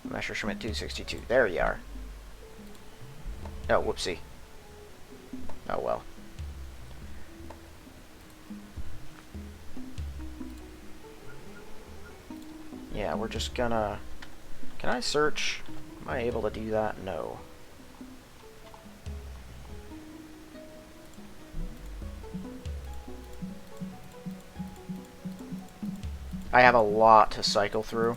Messerschmitt 262. There you are. Oh, whoopsie. Oh, well. Yeah, we're just gonna... Can I search? Am I able to do that? No. I have a lot to cycle through.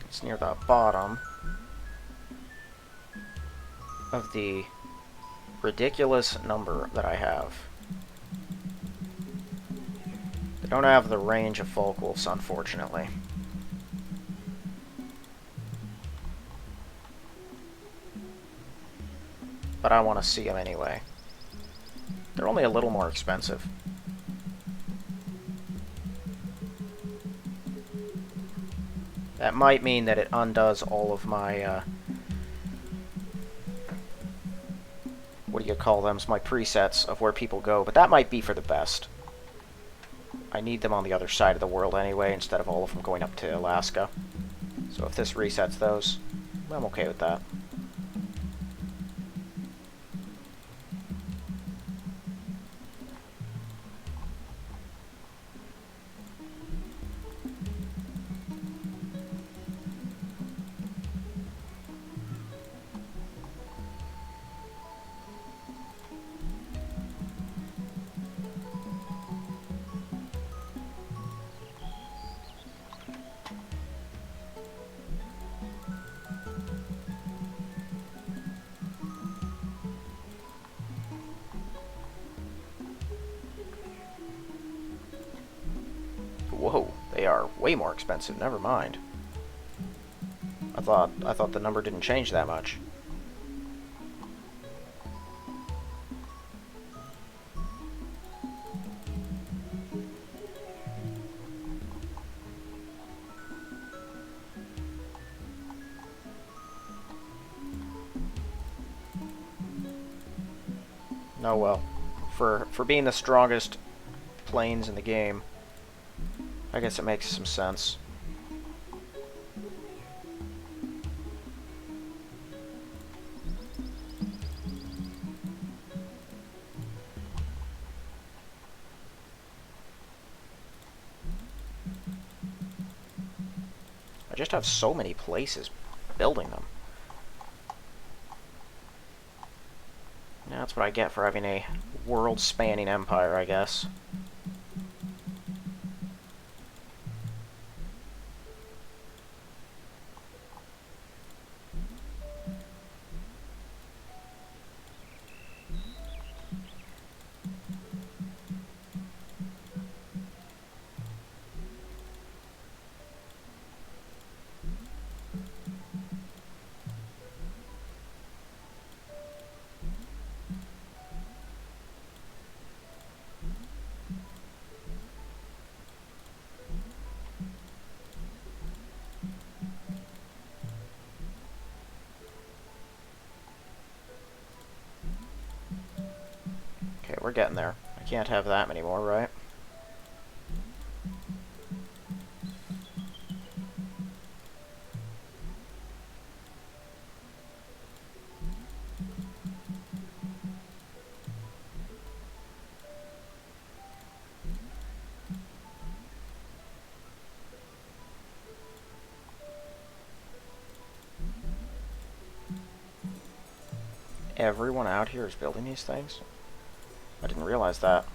It's near the bottom of the ridiculous number that I have. They don't have the range of Focke-Wulfs, unfortunately. But I want to see them anyway. They're only a little more expensive. That might mean that it undoes all of my, what do you call them? My presets of where people go, but that might be for the best. I need them on the other side of the world anyway, instead of all of them going up to Alaska. So if this resets those, I'm okay with that. Whoa, they are way more expensive. Never mind. I thought the number didn't change that much. Oh well. For being the strongest planes in the game, I guess it makes some sense. I just have so many places building them. That's what I get for having a world-spanning empire, I guess. Okay, we're getting there. I can't have that many more, right? everyone out here is building these things? I didn't realize that.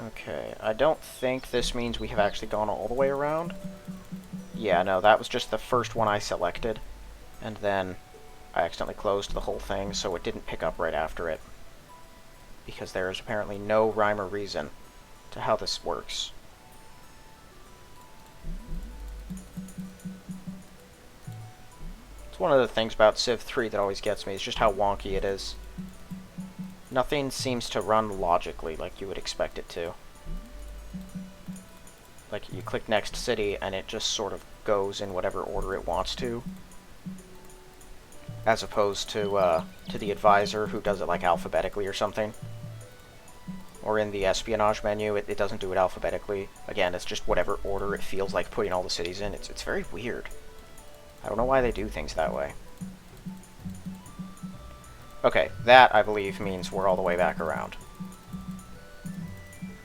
Okay, I don't think this means we have actually gone all the way around. Yeah, no, that was just the first one I selected, and then I accidentally closed the whole thing, so it didn't pick up right after it. Because there is apparently no rhyme or reason to how this works. It's one of the things about Civ 3 that always gets me, is just how wonky it is. Nothing seems to run logically like you would expect it to. Like, you click Next City, and it just sort of goes in whatever order it wants to. As opposed to the advisor, who does it, like, alphabetically or something. Or in the espionage menu, it doesn't do it alphabetically. Again, it's just whatever order it feels like putting all the cities in. It's very weird. I don't know why they do things that way. Okay, that, I believe, means we're all the way back around.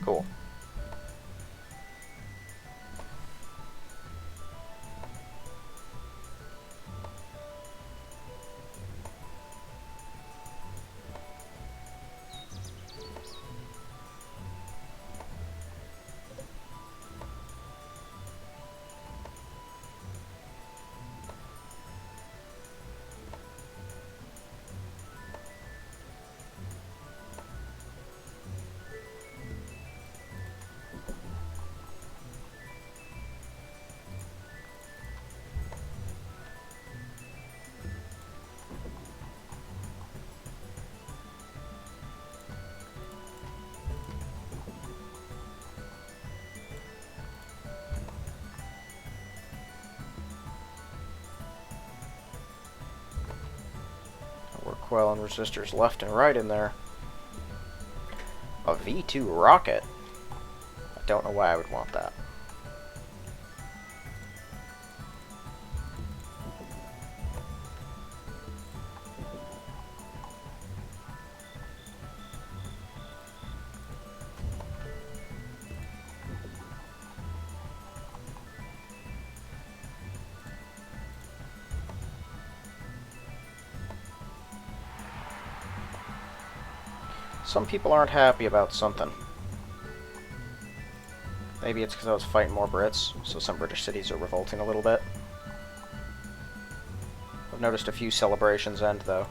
Cool. Work well and resistors left and right in there. A V2 rocket? I don't know why I would want that. Some people aren't happy about something. Maybe it's because I was fighting more Brits, so some British cities are revolting a little bit. I've noticed a few celebrations end, though.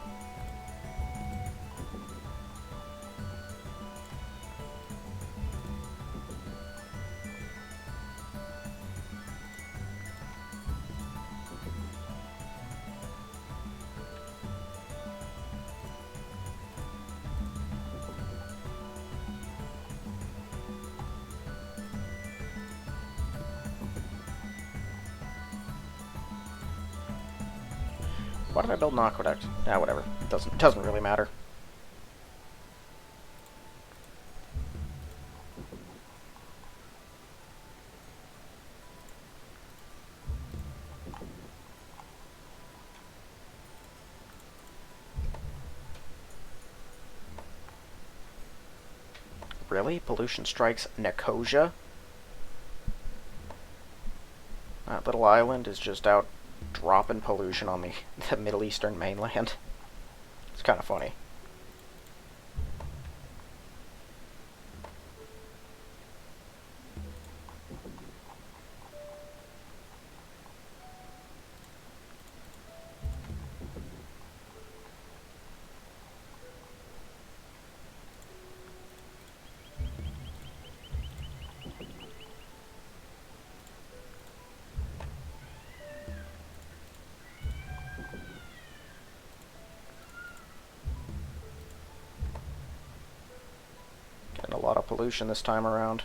Why did I build an aqueduct? Ah, whatever. It doesn't really matter. Really? Pollution strikes Nicosia? That little island is just out dropping pollution on the Middle Eastern mainland. It's kind of funny. Getting a lot of pollution this time around.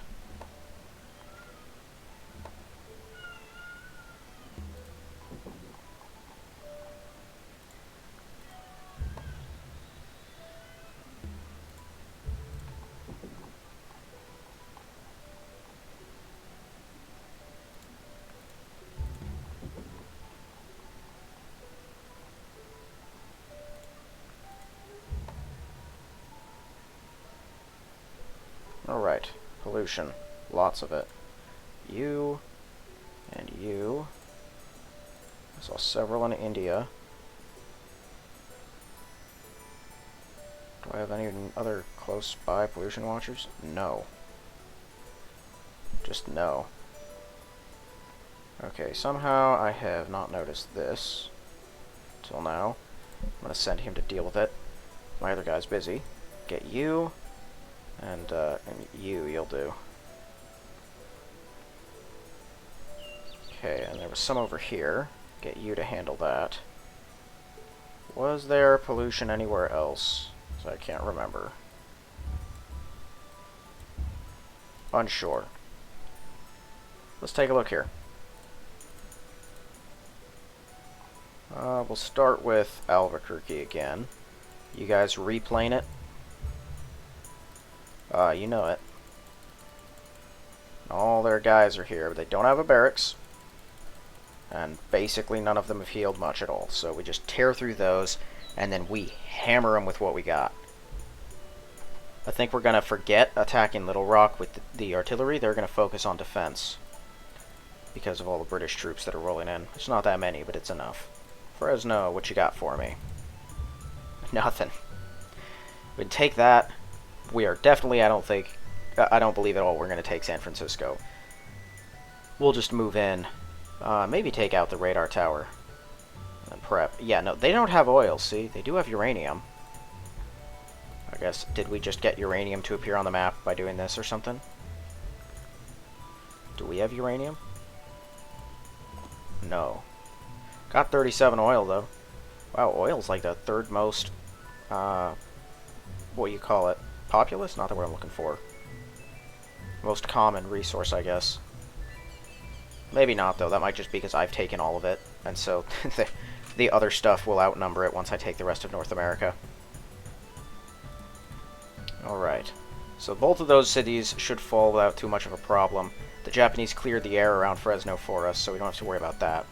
pollution. Lots of it. You and you. I saw several in India. Do I have any other close by pollution watchers? No. Just no. Okay, somehow I have not noticed this till now. I'm gonna send him to deal with it. My other guy's busy. Get you, and you'll do. Okay, and there was some over here. Get you to handle that. Was there pollution anywhere else? So I can't remember. Unsure. Let's take a look here. We'll start with Albuquerque again. You guys replane it. You know it. All their guys are here, but they don't have a barracks. And basically none of them have healed much at all. So we just tear through those, and then we hammer them with what we got. I think we're going to forget attacking Little Rock with the artillery. They're going to focus on defense because of all the British troops that are rolling in. It's not that many, but it's enough. Fresno, what you got for me? Nothing. We can take that. We are definitely, I don't believe at all we're going to take San Francisco. We'll just move in. Maybe take out the radar tower. And prep. Yeah, no, they don't have oil, see? They do have uranium. I guess, did we just get uranium to appear on the map by doing this or something? Do we have uranium? No. Got 37 oil, though. Wow, oil's like the third most, what do you call it? Populous? Not the word I'm looking for. Most common resource, I guess. Maybe not, though. That might just be because I've taken all of it. And so the other stuff will outnumber it once I take the rest of North America. Alright. So both of those cities should fall without too much of a problem. The Japanese cleared the air around Fresno for us, so we don't have to worry about that.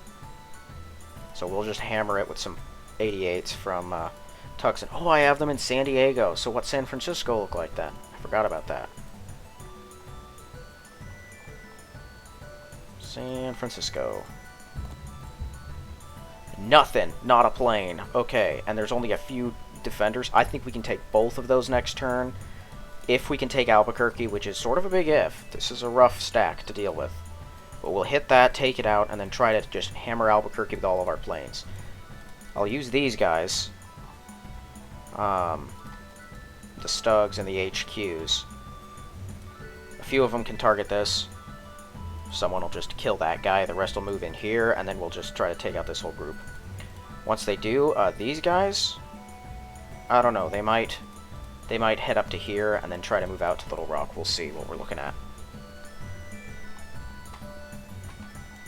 So we'll just hammer it with some 88s from Tucson. Oh, I have them in San Diego. So what's San Francisco look like then? I forgot about that. San Francisco. Nothing. Not a plane. Okay, and there's only a few defenders. I think we can take both of those next turn. If we can take Albuquerque, which is sort of a big if. This is a rough stack to deal with. But we'll hit that, take it out, and then try to just hammer Albuquerque with all of our planes. I'll use these guys. The Stugs and the HQs. A few of them can target this. Someone will just kill that guy, the rest will move in here, and then we'll just try to take out this whole group. Once they do, these guys, I don't know, they might head up to here and then try to move out to Little Rock. We'll see what we're looking at.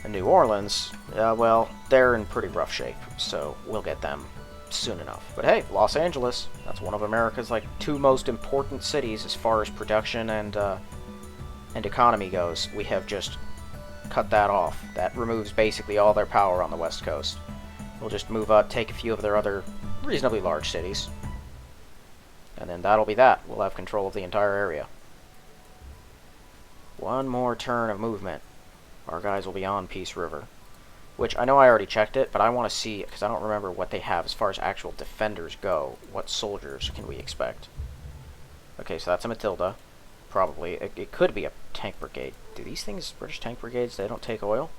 And New Orleans, well, they're in pretty rough shape, so we'll get them soon enough. But hey, Los Angeles, that's one of America's like 2 most important cities as far as production and economy goes. We have just cut that off. That removes basically all their power on the West Coast. We'll just move up, take a few of their other reasonably large cities. And then that'll be that. We'll have control of the entire area. One more turn of movement. Our guys will be on Peace River. Which, I know I already checked it, but I want to see, because I don't remember what they have as far as actual defenders go. What soldiers can we expect? Okay, so that's a Matilda. Probably. It could be a tank brigade. Do these things, British tank brigades, they don't take oil?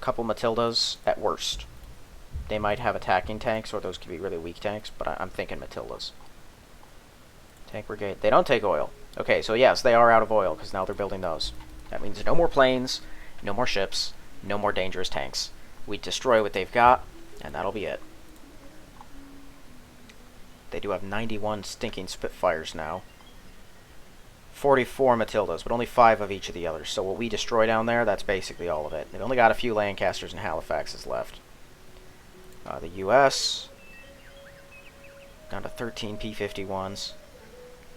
Couple Matildas at worst. They might have attacking tanks, or those could be really weak tanks, but I'm thinking Matildas. Tank brigade. They don't take oil. Okay, so yes, they are out of oil, because now they're building those. That means no more planes, no more ships, no more dangerous tanks. We destroy what they've got, and that'll be it. They do have 91 stinking Spitfires now. 44 Matildas, but only 5 of each of the others. So what we destroy down there, that's basically all of it. They've only got a few Lancasters and Halifaxes left. The U.S. down to 13 P-51s.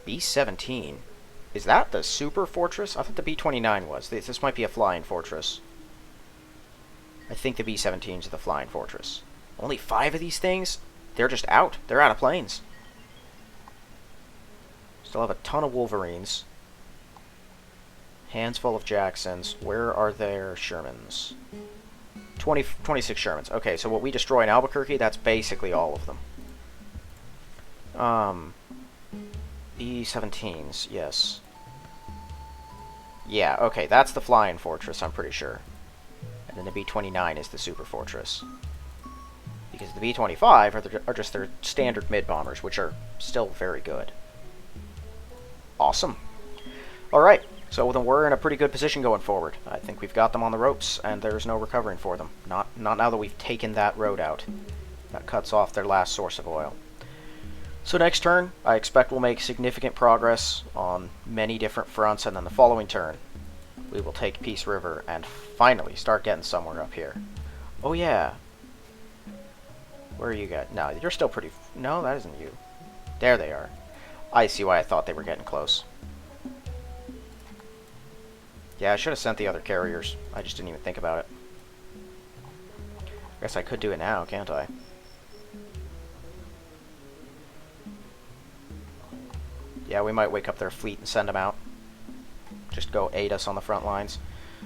B-17. Is that the super fortress? I thought the B-29 was. This might be a flying fortress. I think the B-17 is the flying fortress. Only 5 of these things? They're just out. They're out of planes. Still have a ton of Wolverines. Hands full of Jacksons. Where are their Shermans? 26 Shermans. Okay, so what we destroy in Albuquerque, that's basically all of them. B-17s, yes. Yeah, okay, that's the flying fortress, I'm pretty sure. And then the B-29 is the super fortress. Because the B-25 are just their standard mid-bombers, which are still very good. Awesome. Alright, so then we're in a pretty good position going forward. I think we've got them on the ropes, and there's no recovering for them. Not now that we've taken that road out. That cuts off their last source of oil. So next turn, I expect we'll make significant progress on many different fronts, and then the following turn, we will take Peace River and finally start getting somewhere up here. Oh yeah. Where are you guys? No, you're still pretty... No, that isn't you. There they are. I see why I thought they were getting close. Yeah, I should have sent the other carriers. I just didn't even think about it. I guess I could do it now, can't I? Yeah, we might wake up their fleet and send them out. Just go aid us on the front lines.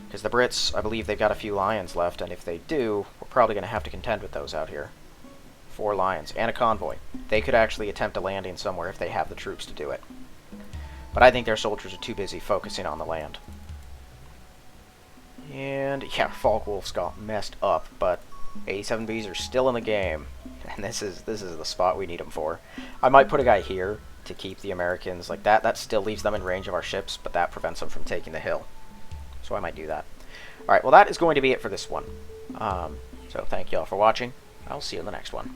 Because the Brits, I believe they've got a few Lions left, and if they do, we're probably going to have to contend with those out here. 4 Lions, and a convoy. They could actually attempt a landing somewhere if they have the troops to do it. But I think their soldiers are too busy focusing on the land. And, yeah, Falkwolf's got messed up, but 87Bs are still in the game. And this is the spot we need them for. I might put a guy here to keep the Americans like that. That still leaves them in range of our ships, but that prevents them from taking the hill. So I might do that. Alright, well that is going to be it for this one. So thank you all for watching. I'll see you in the next one.